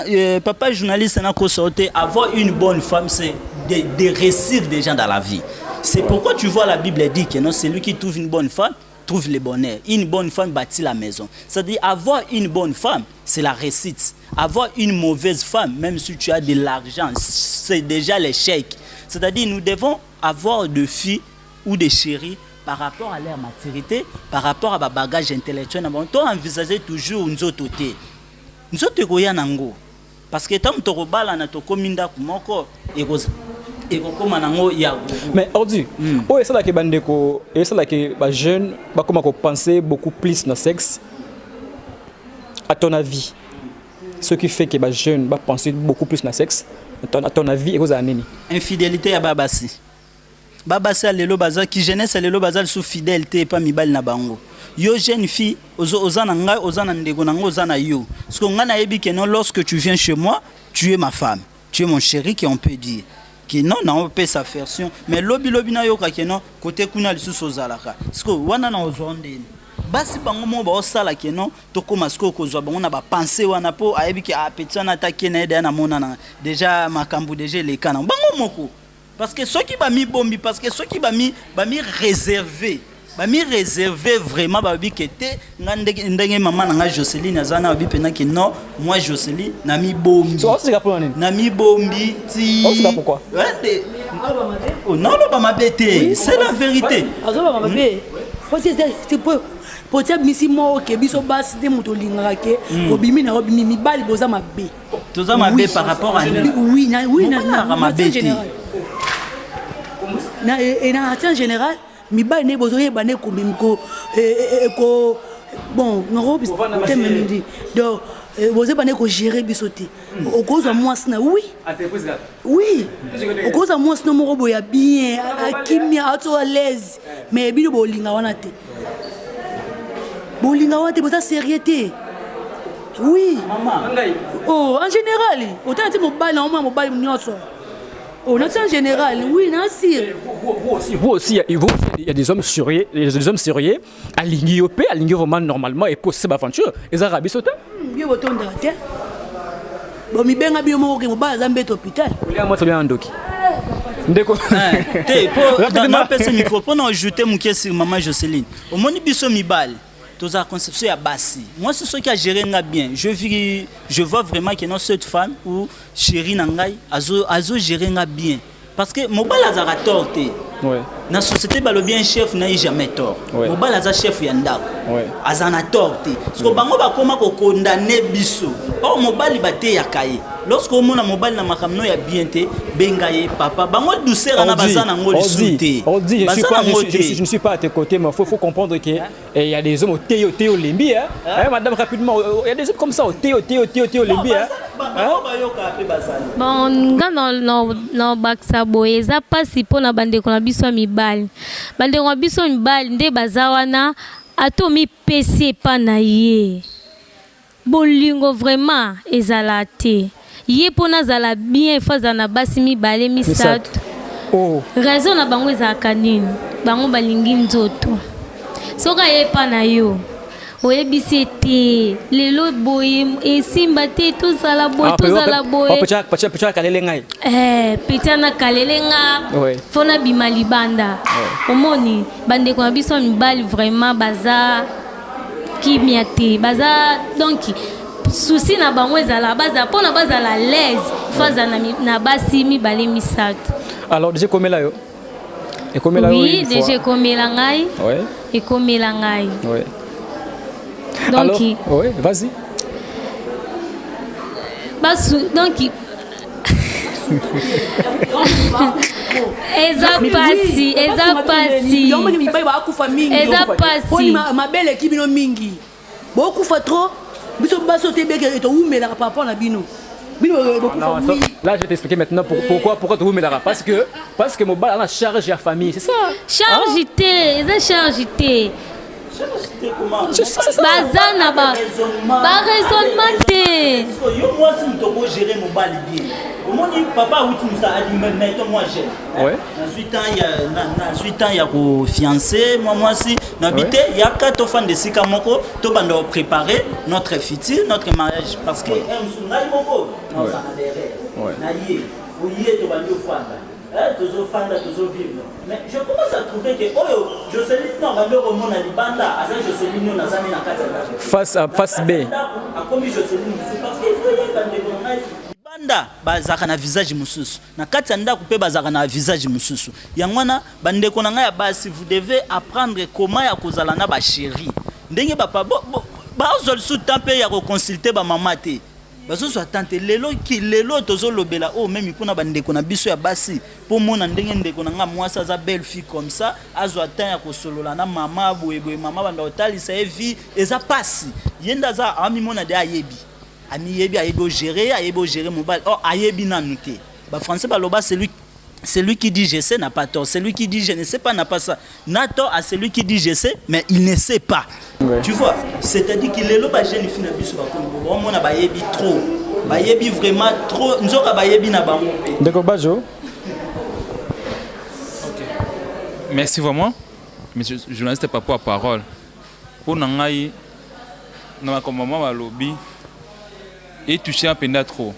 papa journaliste na ko sortir avoir une bonne femme c'est de réussir des gens dans la vie. C'est pourquoi tu vois la Bible dit que non c'est lui qui trouve une bonne femme trouve le bonheur. Une bonne femme bâtit la maison. C'est-à-dire, avoir une bonne femme, c'est la réussite. Avoir une mauvaise femme, même si tu as de l'argent, c'est déjà l'échec. C'est-à-dire, nous devons avoir des filles ou des chéris par rapport à leur maturité, par rapport à leur bagage intellectuel. Nous devons envisager toujours nous autres. Nous autres, parce que tant que tu as un communauté, mais Ordi, c'est là que bandeko, et c'est là que les jeunes vont penser beaucoup plus dans le sexe. À ton avis, ce qui fait que les jeunes vont penser beaucoup plus dans le sexe, à ton avis, et quoi infidélité à Babasi. Babasi a l'élo bazal, qui jeunesse a l'élo bazal sous fidélité et pas mibal na bango. Yo jeune fille, ozana nga, ozana ndego nanga, ozana yo. Parce qu'on a dit que non, lorsque tu viens chez moi, tu es ma femme, tu es mon chéri, qu'on peut dire. Qui non on peut sa version mais lobby na yoka ke non côté kuna lisusu ozalaka siko wana na ozonde basi bango mo ba osala ke non to koma siko kozwa bango na ba penser wana po ayebi ke petit na attaquer na eda na mona déjà makambu déjà les kana bango moko parce que ceux qui ba mi bombi parce que ceux qui ba mi réservé vraiment babi kete ndenge maman na Jocelyne azana babi pena que non moi Jocelyne na mi bombi na mi bombi ti pourquoi non ba mabete c'est la vérité azoba mabe c'est pour ça misi mo ke biso basi de moto lingaka ke obimi na obimi mibali boza mabe toza mabe par rapport à oui na mabe na en général mibali ne bozoye bane ko bon ngoro donc vous avez pas gérer bisoté. Au cause de moi, oui. Oui. Au cause de moi, c'est mon robot ya bien, akimi à l'aise. Mais bien bolinga wanate. Bolinga wanate, vous êtes sérieuté. Oui. Oh, en général, autant que mobile, on mobile nyonso. Oh, en général, oui, non, si. Vous aussi, il y a des hommes sérieux, alignés au pays, alignés vraiment normalement et pour cette aventure. Les Arabes, ils sont là. Bien, vous êtes là. Bon, mi benga bio mo ke mo ba zambe hôpital. Moi, c'est bien un doki. Dans la personne micro, pour ajouter mon question sur maman Jocelyne. Au moni biso mi bal. Toute la conception est basse. Moi, c'est ce qui a géré bien. Je vois vraiment que cette femme ou chérie Nangai a géré bien. Parce que mon bal a tort. Dans la société, le bien chef n'a jamais tort. Mon bal a chef yanda. A tort. Parce que bango ba koma ko condamner biso. Or mon bal baté ya kaye. Lorsque on a mobile na makamno ya bien te bengaye papa bango douceur na bazana ngoli souté. Je ne suis pas à tes côtés, mais faut comprendre que il y a des hommes au Théo Lembi madame rapidement il y a des hommes comme ça au Théo Lembi Bon dans baksa boye za pasi pona bande ko na biso mibali. Bande ko biso mibali nde bazawana atomi PC pa na ye. Bolingo vraiment ezalate. Yé pona zala bien faza na basi mibale misatu. Oh. Raison na bango za kanini. Bango balingi nzoto. Soka ye pa na yo. Oyebisi te lelo boye esimba te to zala boye to zala boye. Pecha kalele ngai. Pecha na kalele nga. Fona bimali banda. Omoni bande ko biso mibali vraiment baza kimiate baza donc souci na bango ezala baza pona baza la l'aise faza na basi mibale misato. Alors déjà comme là yo. Et comme là oui, déjà comme la ngai. Ouais. Et comme la ngai. Ouais. Donc alors, ouais, vas-y. Donc eza pasi. Ma belle équipe no mingi. Beaucoup fa trop. Biso baso te beke to umela par rapport na bino. Là, je vais t'expliquer maintenant pourquoi tu mets la parce que mon bal a charge à famille, c'est ça. Chargité, chargité. Bazana ba raisonnement te. Yo moi si tu peux gérer mon bal bien. Mon papa oui tu ça a dit maintenant moi j'ai. Ouais. Dans 8 ans il y a ko fiancé moi si n'habité il y a 4 enfants de sika moko to bando préparer notre futur notre mariage parce que ngai moko non ça na derrière. Ouais. Na yé, oui to bando fanda. Toujours fanda toujours vivre. Mais je commence à trouver que Jocelyne non bando ko mona libanda asa Jocelyne na zami na kata. Face B. A comme Jocelyne parce qu'il faut y aller dans banda bazaka na visage mususu na kati anda couper bazaka na visage mususu yangwana bande ko nanga ya basi vous devez apprendre comment ya kozala na ba chérie ndenge papa ba ozol sous tempe ya ko consulter ba mama te bazo so tante lelo tozo lobela même ipona bande ko na biso ya basi pour mona ndenge ndeko nanga mwasa za belle fille comme ça azo atanya ko solola na mama boye mama banda otalisa vie eza pasi yenda za ami mona de ayebi ami yebi ayebi gérer mon bal ayebi nanuté ba français baloba celui qui dit je sais n'a pas tort, celui qui dit je ne sais pas n'a pas ça. N'a tort à celui qui dit je sais mais il ne sait pas. Ouais. Tu vois, c'est-à-dire qu'il est là ba jeune fille na biso ba ko on a ba yebi trop. Ba yebi vraiment trop nzoka ba yebi na bango. D'accord Bajo. OK. Merci vraiment. Monsieur journaliste papa parole. Pour nangai na comme maman ba lobby et toucher un peu trop.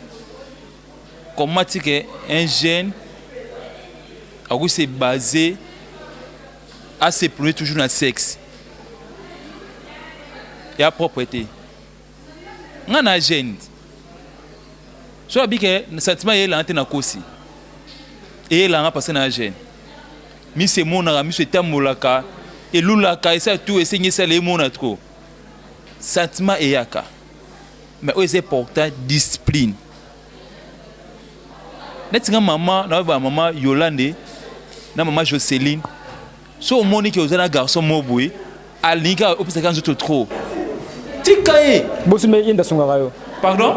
Comment tu que un jeune a s'est basé à se prouver toujours dans le sexe et à propreté. On a un jeune. Soit que le sentiment est là dans kosi et là on passe dans jeune. Mi c'est mon ami c'est tamolaka et lulaka et ça tout essayer ça les mon trop. Sentiment est yaka. Mais où est important discipline. N'est-ce maman, maman Yolande, na maman Jocelyne. So au monde qui est un garçon moboué, à l'inga au plus quand je te trop. Tikaye. Bosume inda sungarayo. Pardon?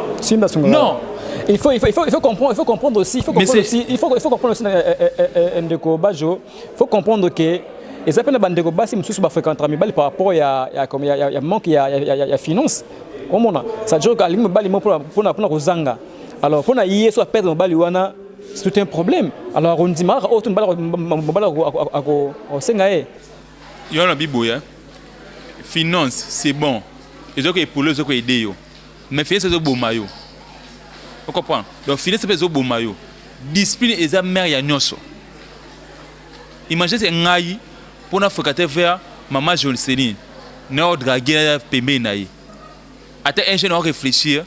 Non. Il faut comprendre aussi, il faut comprendre aussi Ndeko Bajo, il faut comprendre que les appels de Bandeko Bassi sont fréquents par rapport à manque, il y a finance. Ça veut dire que les pour Zanga. Alors pour y soit perdre le baliwana, c'est tout un problème. Alors on dit marre autre Sengae. Il y a un biboya. Finance, c'est bon. Ils ont que pour eux, ils ont aider. Mais finance, c'est bon maillot. Vous comprenez? Donc finance, c'est bon maillot. Discipline, c'est la mère Nyonso. Imaginez c'est ngaï pour nous fréquenter vers maman Jolseni. Nous draguer pembe naï. Attends un jeune réfléchir.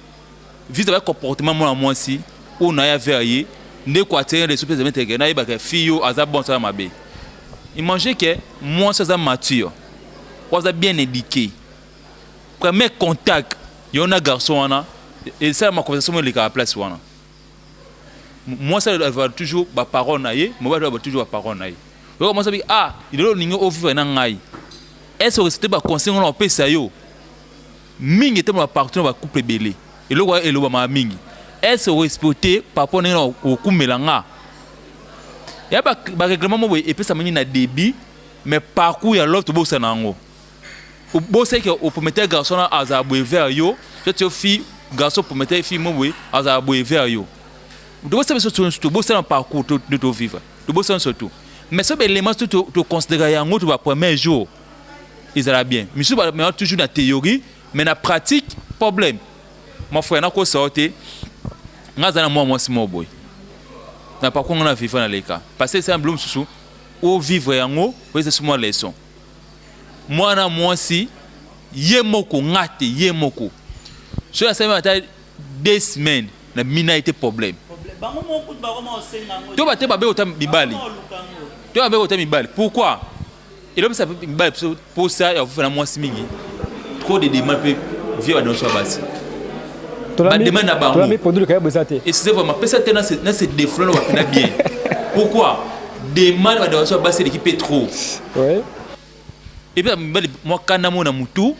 Vis avec comportement moi aussi, on a vers ne quoi tenir les soupes de mettre naï que fille à bon ça ma bé. Imaginez que moi c'est mature. Vous êtes bien éduqué. Premier contact, il y a un garçon et ça ma conversation est à la place. Moi ça va toujours ma parole naïe, moi va toujours ma parole naïe. Vous commencez à dire ah, il est là niveau au vivre dans naïe. Est-ce que c'était pas conseil on peut ça yo? Ming était ma partenaire va couple belé. Et le roi et le ma ming. Est-ce respecté par rapport au coup melanga? Il y a pas règlement moi et puis ça m'a débit mais parcours il y a l'autre beau ça nango. Au beau c'est que au prometteur garçon à zaboué vers yo, cette fille garçon prometteur fille moi à zaboué vers yo. De beau c'est surtout beau c'est un parcours de tout vivre. De beau c'est surtout. Mais ce élément tu considérer yango tu va premier jour. Ils allaient bien. Monsieur va toujours la théorie mais la pratique problème. Mon frère n'a pas sorti. N'a moi c'est mon boy. N'a pas qu'on a vivre dans les cas. Parce que c'est un blum sous ou vivre yango, c'est sur moi leçon. Moi na moi si yemoko ngate yemoko. Je la semaine à 2 semaines na mina été problème. Tu vas te baber autant bibali. Tu vas baber autant bibali. Pourquoi? Et l'homme ça bibali pour ça il faut faire moi si mingi. Trop de demandes peut vivre dans sa base. Et c'est vraiment ça dans ces défauts là on va bien. Pourquoi? Demande dans sa base l'équipe est trop. Ouais. Et puis moi quand na mona mutu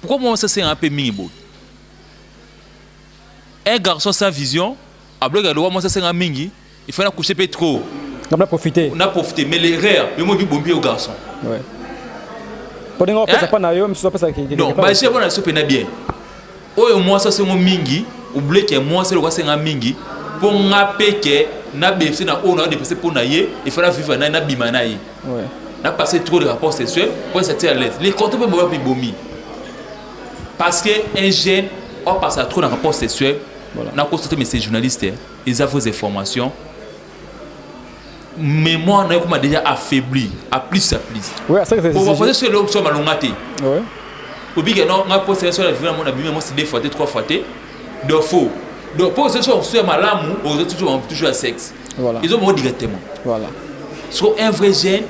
pourquoi moi ça c'est un peu mingi. Un garçon sans vision, à bloc moi ça c'est un mingi, il faut la coucher peu trop. On a profité. On a profité mais les rires, le mot bombi au garçon. Ouais. Pendant que ça pas na yo, mais ça pas ça qui. Non, bah je vois na so pena bien. Oyo moi ça c'est mon mingi, oublier que moi c'est le quoi c'est un mingi pour ngaper que na befse na on a dépensé pour naïe, il faut la vivre na bima naïe. Ouais. Na passé trop de rapports sexuels pour se à l'aise. Les comptes peuvent me bombi. Parce que un jeune on passe à trop de rapports sexuels. Voilà. On a constaté mais ces journalistes ils ont vos informations. Mais moi on a déjà affaibli, à plus. Ouais, ça c'est. Pour passer sur l'option malongate. Ouais. Au biga non, on a posé sur la vie mon abîme moi c'est 2 fois 3 fois de faux. Donc pour ce sur malamu, on est toujours à sexe. Voilà. Ils ont mort directement. Voilà. Sur un vrai jeune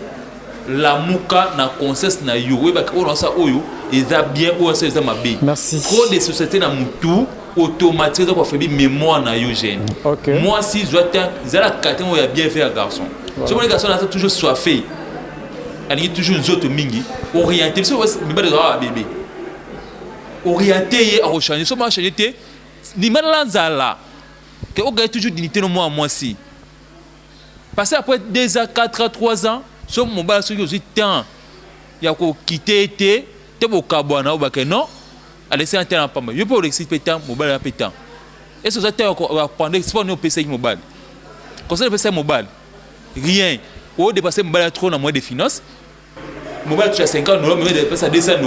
la muka na conscience na yo we ba ko lança oyo ils a bien ou ça ma bé. Merci. Trop de sociétés na mutu automatiquement pour faire mémoire na yo jeune. Okay. Moi si je dois la carte moi bien fait garçon. Ce les garçons là toujours soifé. Ani toujours une autre mingi orienté sur mais pas de bébé. Orienté à rechanger so ma changer ni malanzala que on gagne toujours dignité no moi si. Passer après 2 ans 4 ans 3 ans so mon bas sur aussi temps ya ko quitter te bo kabwana ou ba que non à laisser un temps pas je peux l'expliquer temps mobile pétant et ce ça temps prendre export no PC mobile conseil de PC mobile rien au dépasser mobile trop dans moins de finances mobile tu as 50 $, mais dépasser 200 $.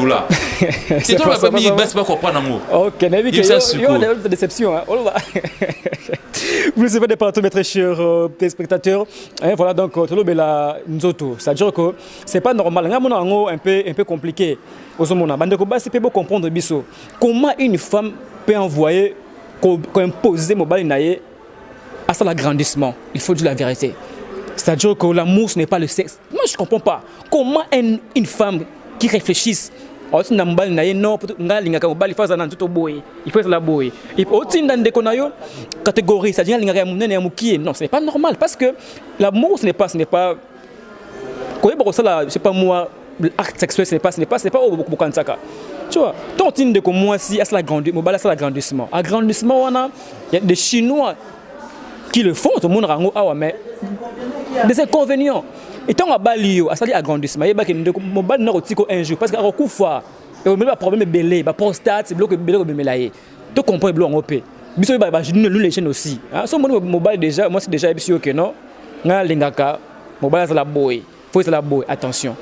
C'est toi la famille baisse pas comprendre en haut. OK, Navi que il y a une déception hein. Vous ne savez pas tous mes très chers téléspectateurs. Voilà donc tout le bela nzoto. C'est-à-dire que c'est pas normal. Un peu compliqué. Osomona bandeko basi peut comprendre biso. Comment une femme peut envoyer imposer mobile naie à ça l'agrandissement. Il faut dire la vérité. C'est-à-dire que l'amour ce n'est pas le sexe. Moi je comprends pas. Comment une femme qui réfléchisse il faut la boy. Et aussi dans des catégories, c'est-à-dire non, ce n'est pas normal parce que l'amour ce n'est pas je sais pas moi l'acte sexuel ce n'est pas au Bukansaka. Tu vois, tant que comme moi, si, c'est l'agrandissement. Agrandissement, il y a des Chinois qui le font, tout le monde a mais des inconvénients. Et tant que Bali, c'est l'agrandissement. Il y a des mobile un jour parce qu'il y a beaucoup de fois. Et on a un problème de belé, de prostate, c'est bloqué de belé. Tu comprends le bloc en paix. Bisous, nous les chaînes aussi. Si on mobile déjà, moi c'est déjà sûr que non. Nga lingaka, mobile c'est la boy. Faut c'est la boy. Attention.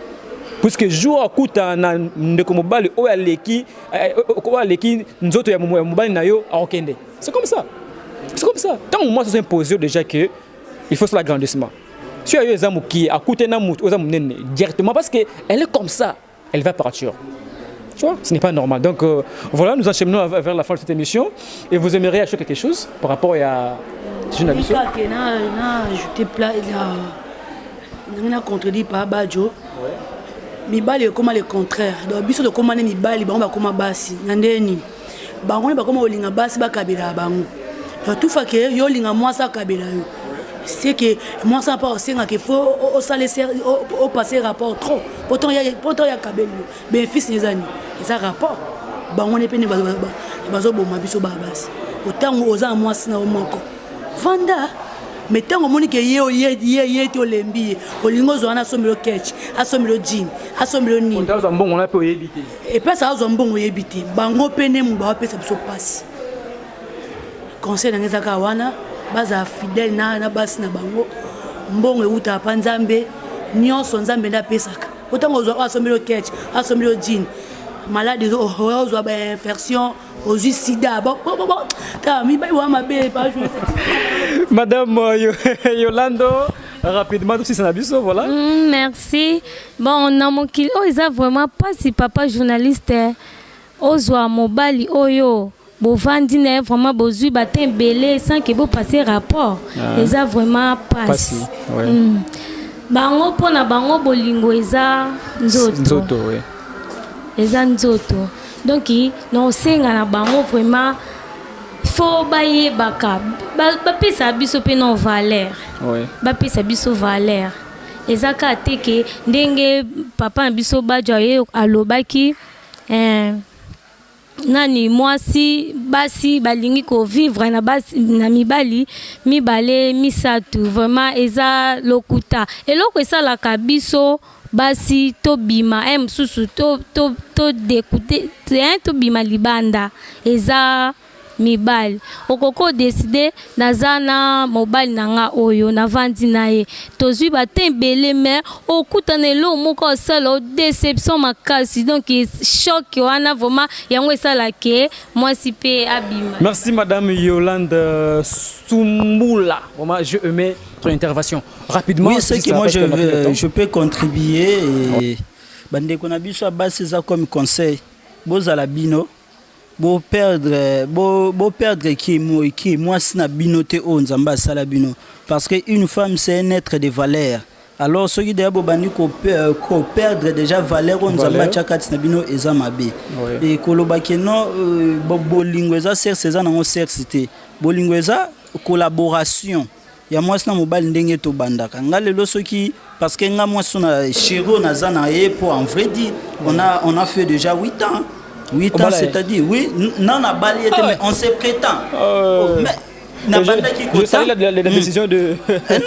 Puisque jour à coup t'as de comme mobile ou à l'équipe, nous autres y a mobile na yo à okende. C'est comme ça. C'est comme ça. Tant que moi c'est imposé déjà que il faut l'agrandissement. Si il y a des amis qui à côté na mout, aux amis directement parce que elle est comme ça, elle va partir. Tu vois, ce n'est pas normal. Donc voilà, nous enchaînons vers la fin de cette émission. Et vous aimeriez ajouter quelque chose par rapport à journaliste? Je contredit par Badjo. Mibali est comme le contraire. Donc, biso de comment mibali, on va comme basi. Nandeni. Bango ba comme olinga basi ba kabila bango. Donc tout fait que yo linga moi ça kabila yo. C'est que moi ça pas aussi qu'il faut au passer rapport trop. Pourtant il y a kabila. Ben fils les années. Et ça rapport. Bango ne pene bazo boma biso ba basi. Autant oza moi sina o moko. Vanda. Mais tant que monique yé to lembi olingo zo ana somelo catch asomelo jean asomelo ni on a bon on a pu éviter et pas ça zo bon yebité bango pene mu ba pesa biso passe conseil na ngezaka wana baza fidèle na basi na bango mbongo euta pa nzambe nyonso nzambe na pesaka otango zo asomelo catch asomelo jean malade zo ba infection aux sida bon ta mi ba wa mabe pas jouer. Madame Yolando, rapidement, tout ça n'a voilà. Merci. Bon, on a mon qu'il ils a vraiment pas si papa journaliste Ozwa Mobali Oyo. Bon vendine vraiment bozu batin belé sans que vous passer rapport. Ils a vraiment pas. Ouais. Bango pona bango bolingo eza nzoto. Oui. Eza nzoto. Donc non senga na bango vraiment faut bailler baka ba pesa biso pe non valeur. Oui. Ba pesa biso valeur. Ezaka teke ndenge papa biso Badjo alobaki nani mwasi basi balingi ko vivre na basi na mibali mibale misatu vraiment eza lokuta eloko esala ka biso basi to bima msusu to d'écouter to bima libanda eza mibali okoko décider nazana mobile nanga oyo na vandi nae tozui batembele mais okutana lo moko sala déception makasi donc choc wana vraiment yango esala ke moi si pe abima. Merci madame Yolande Soumoula. Vraiment je aimais ton intervention rapidement. Oui, c'est que moi je peux contribuer et bande qu'on a biso basi ça comme conseil bozala bino beau perdre qui moi si na binoté on zamba sala bino parce que une femme c'est un être de valeur. Alors ceux qui d'abord bandi ko perdre déjà valeur on zamba chakati na bino ezamabe et kolobaki non bolingo eza certes eza na certité bolingo eza collaboration ya moi na mobile ndenge to bandaka ngalelo soki parce que nga moi sona chiro na zana e pour en vrai dire on a fait déjà 8 ans. 8 ans, c'est-à-dire, oui, non, on a balayé, mais on se prétend. Je salue la décision de.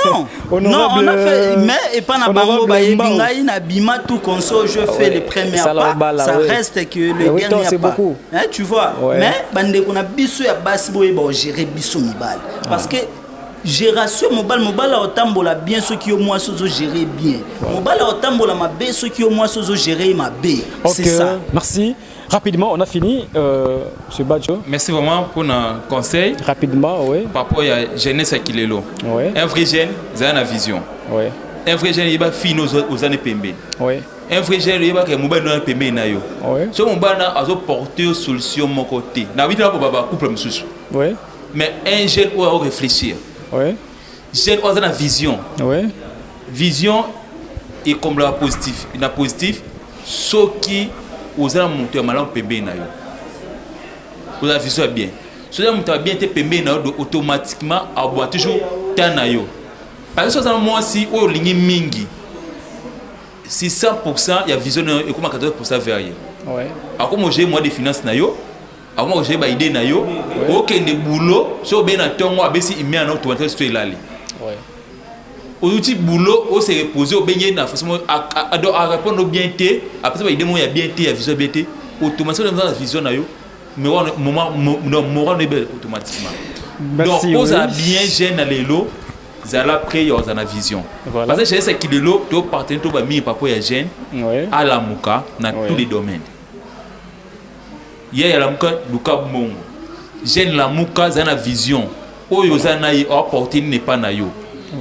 Non, non, on a fait. Mais, et pas na bango, na bima tout console, je fais les premières pas. Ça reste que le dernier pas. Hein, tu vois. Mais, bande qu'on a biso ya basibo et bon, gérer biso mibal. Parce que. Gération mobile au tambola bien ceux qui au moins sozo gérer bien. Mobile au tambola ma bé ceux qui au moins sozo gérer ma bé. C'est ça. Merci. Rapidement, on a fini, M. Badjo. Merci vraiment pour nos conseils. Rapidement, oui. Par rapport à la jeunesse qui est là. Un vrai jeune, c'est une vision. Un vrai jeune, il va finir aux années PMB. Un vrai jeune, il va que mobile dans PMB na yo. Ce mobile a porté une solution mon côté. Na vie là pour baba couple monsieur. Mais un jeune doit réfléchir. Jeune doit avoir une vision. Vision est comme la positive. Une positive, ce qui vous allez monter malin PMB na yo. Vous avez vision bien. Si vous avez bien été PMB na yo, automatiquement avoir toujours tant na yo. Parce que ça moi si au ligne mingi. Si 100% il y a vision et comme 80% verrier. Ouais. Ako mo j'ai moi des finances na yo. Ako mo j'ai ba idée na yo. OK de boulot, so ben na tongo abesi imi en automatique sur elali. Ouais. Aujourd'hui boulot, on s'est reposé au baigner na forcément à répondre bien té, après ça ba idée mo ya bien té, ya vision bien té, automatiquement dans la vision na yo. Mais moment moral ne bel automatiquement. Merci, donc, on a oui. bien jeune à l'élo, zala après on a la vision. Voilà. Parce que c'est qui l'élo, tu partenaire tu vas mis papa ya jeune Ouais. à la muka dans Ouais. tous les domaines. Hier la muka luka mon. Jeune la muka zana vision. Oyo zana yi opportunité n'est pas na yo.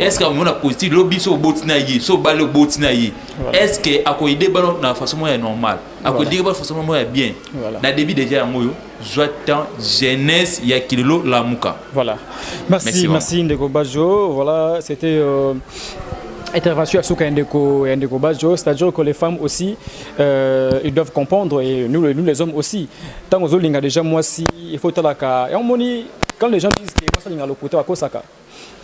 Est-ce que on a positif lobby so botina yi, so balo botina yi. Est-ce que akoide balo na façon moyen normal. Akoide balo façon moyen bien. Voilà. Na début déjà moyo, joatan jeunesse ya kilolo la muka. Voilà. Merci Ndeko Badjo. Voilà, c'était intervention à Souka Ndeko Badjo. C'est-à-dire que les femmes aussi, ils doivent comprendre, et nous les hommes aussi. Tant que nous déjà moi si il faut talaka. Et on moni quand les gens disent que moi ça l'inga le côté à Kosaka.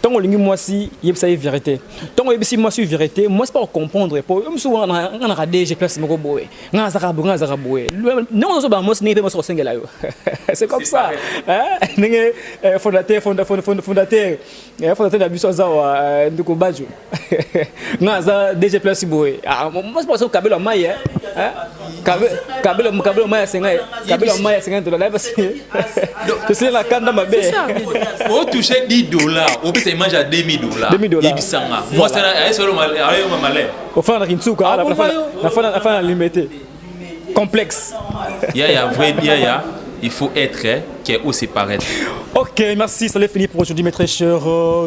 Tant que moi si il y a vérité. Tant que moi si vérité, moi c'est pas comprendre. Pour même souvent on a radé j'ai place mon boé. On a zaraboué. Non on a moi n'est pas moi sur single c'est comme ça. Hein? Fondateur de la Busso Zawa Ndeko Badjo. On a déjà place boé. Ah moi c'est pas ça Kabelo Maye. Hein? Kabelo Maye c'est Kabelo Maye c'est $. Parce que je sais la canne dans ma baie. Au toucher $10, au peut manger à $2000. Moi c'est malin. Au fond, la fin limité. Complexe. Il y a vrai, il faut être qui est aussi paraître. Ok, merci, ça l'est fini pour aujourd'hui, mes très chers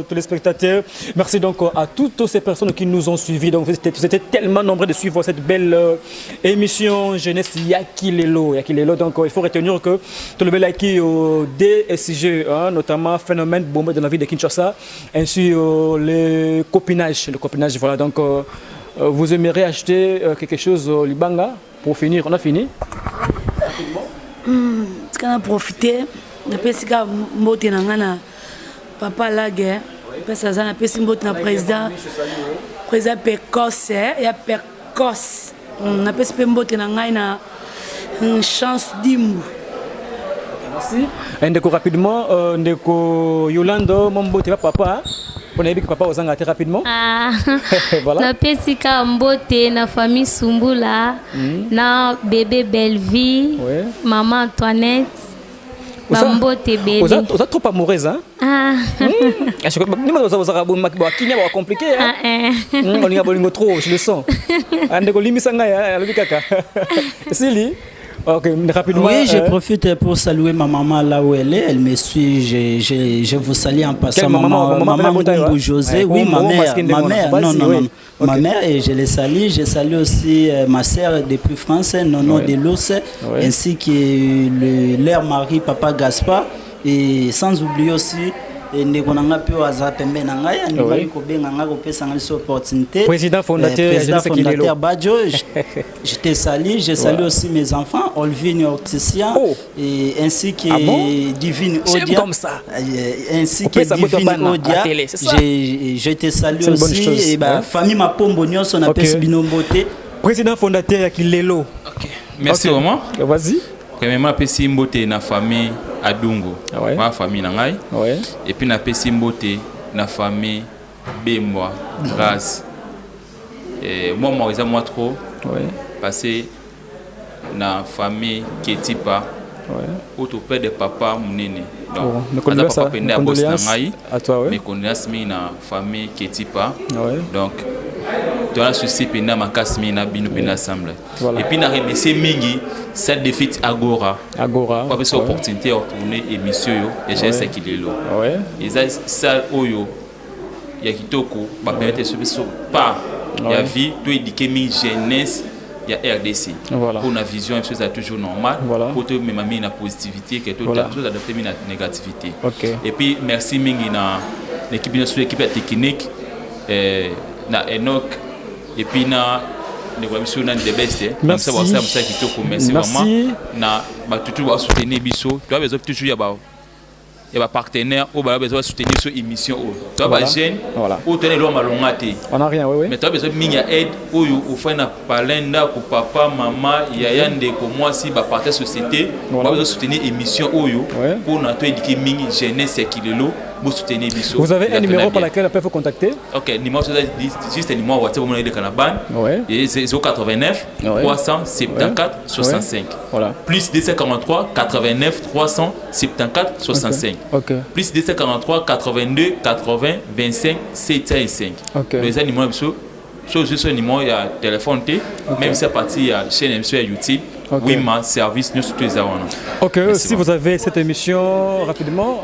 téléspectateurs. Merci donc à toutes ces personnes qui nous ont suivis. Donc, vous étiez tellement nombreux de suivre cette belle émission Jeunesse Yakilelo. Donc, il faut retenir que tout le bel qui des sujets, notamment phénomène bombé dans la ville de Kinshasa, ainsi le copinage. Voilà, donc vous aimeriez acheter quelque chose au Libanga pour finir. On a fini. On a profité. Na pesika mbote na ngana papa lague pesa za na pesi mbote na président Pecos ya Pecos na pesi pe mbote na ngai na chance dimbu. Merci. Ndeko rapidement Ndeko Yolando mon mbote papa pour que papa aux engagés rapidement. Voilà. Na pesika mbote na famille Sumbula na bébé Belleville, maman Antoinette. Bambote bébé. Vous êtes trop amoureuse, hein? Ah. Je crois que vous compliqué, hein? On trop, je le sens. Okay, rapidement, oui, je profite pour saluer ma maman là où elle est. Elle me suit. Je vous salue en passant. Maman Mbou José. Oui, ma mère. Non. Ma mère, et je les salue. Je salue aussi ma sœur depuis France, Nono de Los, ainsi que leur mari, Papa Gaspard. Et sans oublier aussi président fondateur Badjo, je te salue, je salue aussi mes enfants, Olvine Orticia, et ainsi que Divine Odia. Comme ça. Ainsi que Divine Odia. Je te salue aussi, et famille Mapombo Nyos, on appelle Binombote. Président fondateur Yakilelo. Merci vraiment. Vas-y. Premièrement, pesi mbote na famille Adungo, ma famille nangai. Et puis na pesi mbote na famille Bemwa, Grâce. Et moi ils moi trop. Passé na famille Ketipa. Auto père de papa munene. Donc papa penda boss nangai. Mes condoléances mi na famille Ketipa. Donc dans la souci penda makasmi na bino penda ensemble. Et puis na remercier mingi cette défaite Agora. Pas besoin d'opportunité de retourner émission et j'ai ça qui est là. Et ça oyo ya kitoko ba permettre ce pas ya vie to éduquer mi jeunesse ya RDC. Pour une vision une chose toujours normale pour te même na positivité que tout adapter na négativité. Et puis merci mingi na l'équipe de l'équipe technique na Enoch et puis na merci. Merci vraiment na ba toujours soutenir biso. Tu as besoin toujours ya ba et ba partenaire au ba besoin soutenir sur émission au toi ba jeune voilà au tenir lo malongate on a rien oui mais toi besoin minga aide au fait na palenda ko papa maman yaya ndeko moi si ba partenaire société ba besoin soutenir émission oyo pour na to éduquer mingi jeunesse kilelo pour soutenir biso. Vous avez un numéro par lequel on peut vous contacter? OK, numéro juste un numéro WhatsApp vous de Canaban et c'est 089 374 65. Voilà. Plus 243 89 374 65. OK. Plus 243 82 80 25 705. OK. Le numéro biso sur ce numéro il y a téléphone même si à partir il y a chaîne émission YouTube. Oui, ma service nous tous les avons. OK, si vous avez cette émission rapidement.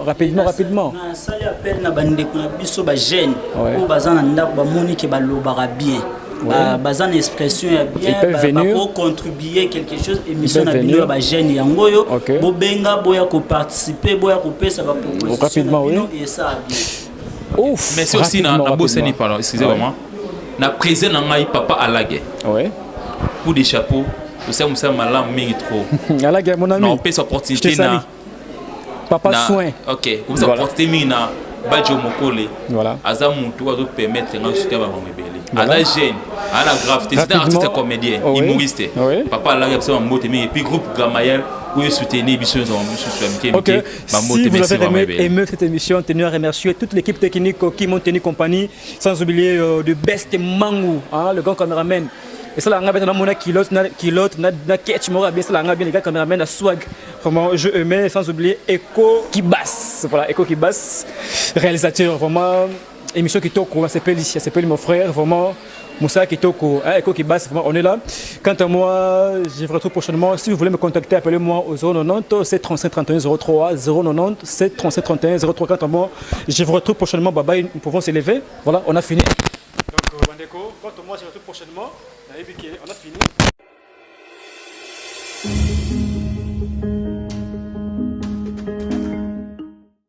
Ça y appelle na bande ko na biso ba jeune ko bazana ndako ba monique ba lobara bien. Bazana expression ya bien ba ko contribuer quelque chose émission na bino ba jeune yango yo bo benga boya ko participer boya ko pesa ba proposition rapidement oui et ça bien. Ouf. Mais c'est aussi na Bosnie pardon, excusez-moi. Na président ngai papa Alage. Ouais. Pour des chapeaux ça me malam mingi trop. Alage mon ami. Non, on peut s'opportunité na papa soin. OK, vous s'opportunité mingi na Badjo Mokole. Voilà. Aza muntu wa permettre nga soutenir ba mebele. Aza jeune, ala gravité, c'est un artiste comédien, humoriste. Papa Alage absolument moté mingi et puis groupe Gamayel où soutenir biso dans amitié. OK. Si vous avez aimé cette émission, tenez à remercier toute l'équipe technique qui m'ont tenu compagnie, sans oublier de Best Mangou, le grand caméraman. Et ça, la na mona kilote na catch mora bien ça la bien les gars caméraman à swag. Vraiment je aimais sans oublier Echo qui basse. Voilà, Echo qui basse, réalisateur vraiment émission qui toko, s'appelle mon frère vraiment Moussa Kitoko, Echo qui basse, vraiment on est là. Quant à moi, je vous retrouve prochainement. Si vous voulez me contacter, appelez-moi au 090 737 31 03 090 737 31 03. Quant à moi, je vous retrouve prochainement. Bye bye, nous pouvons s'élever. Voilà, on a fini. Donc Bandeko, quant à moi, je vous retrouve prochainement. On a fini.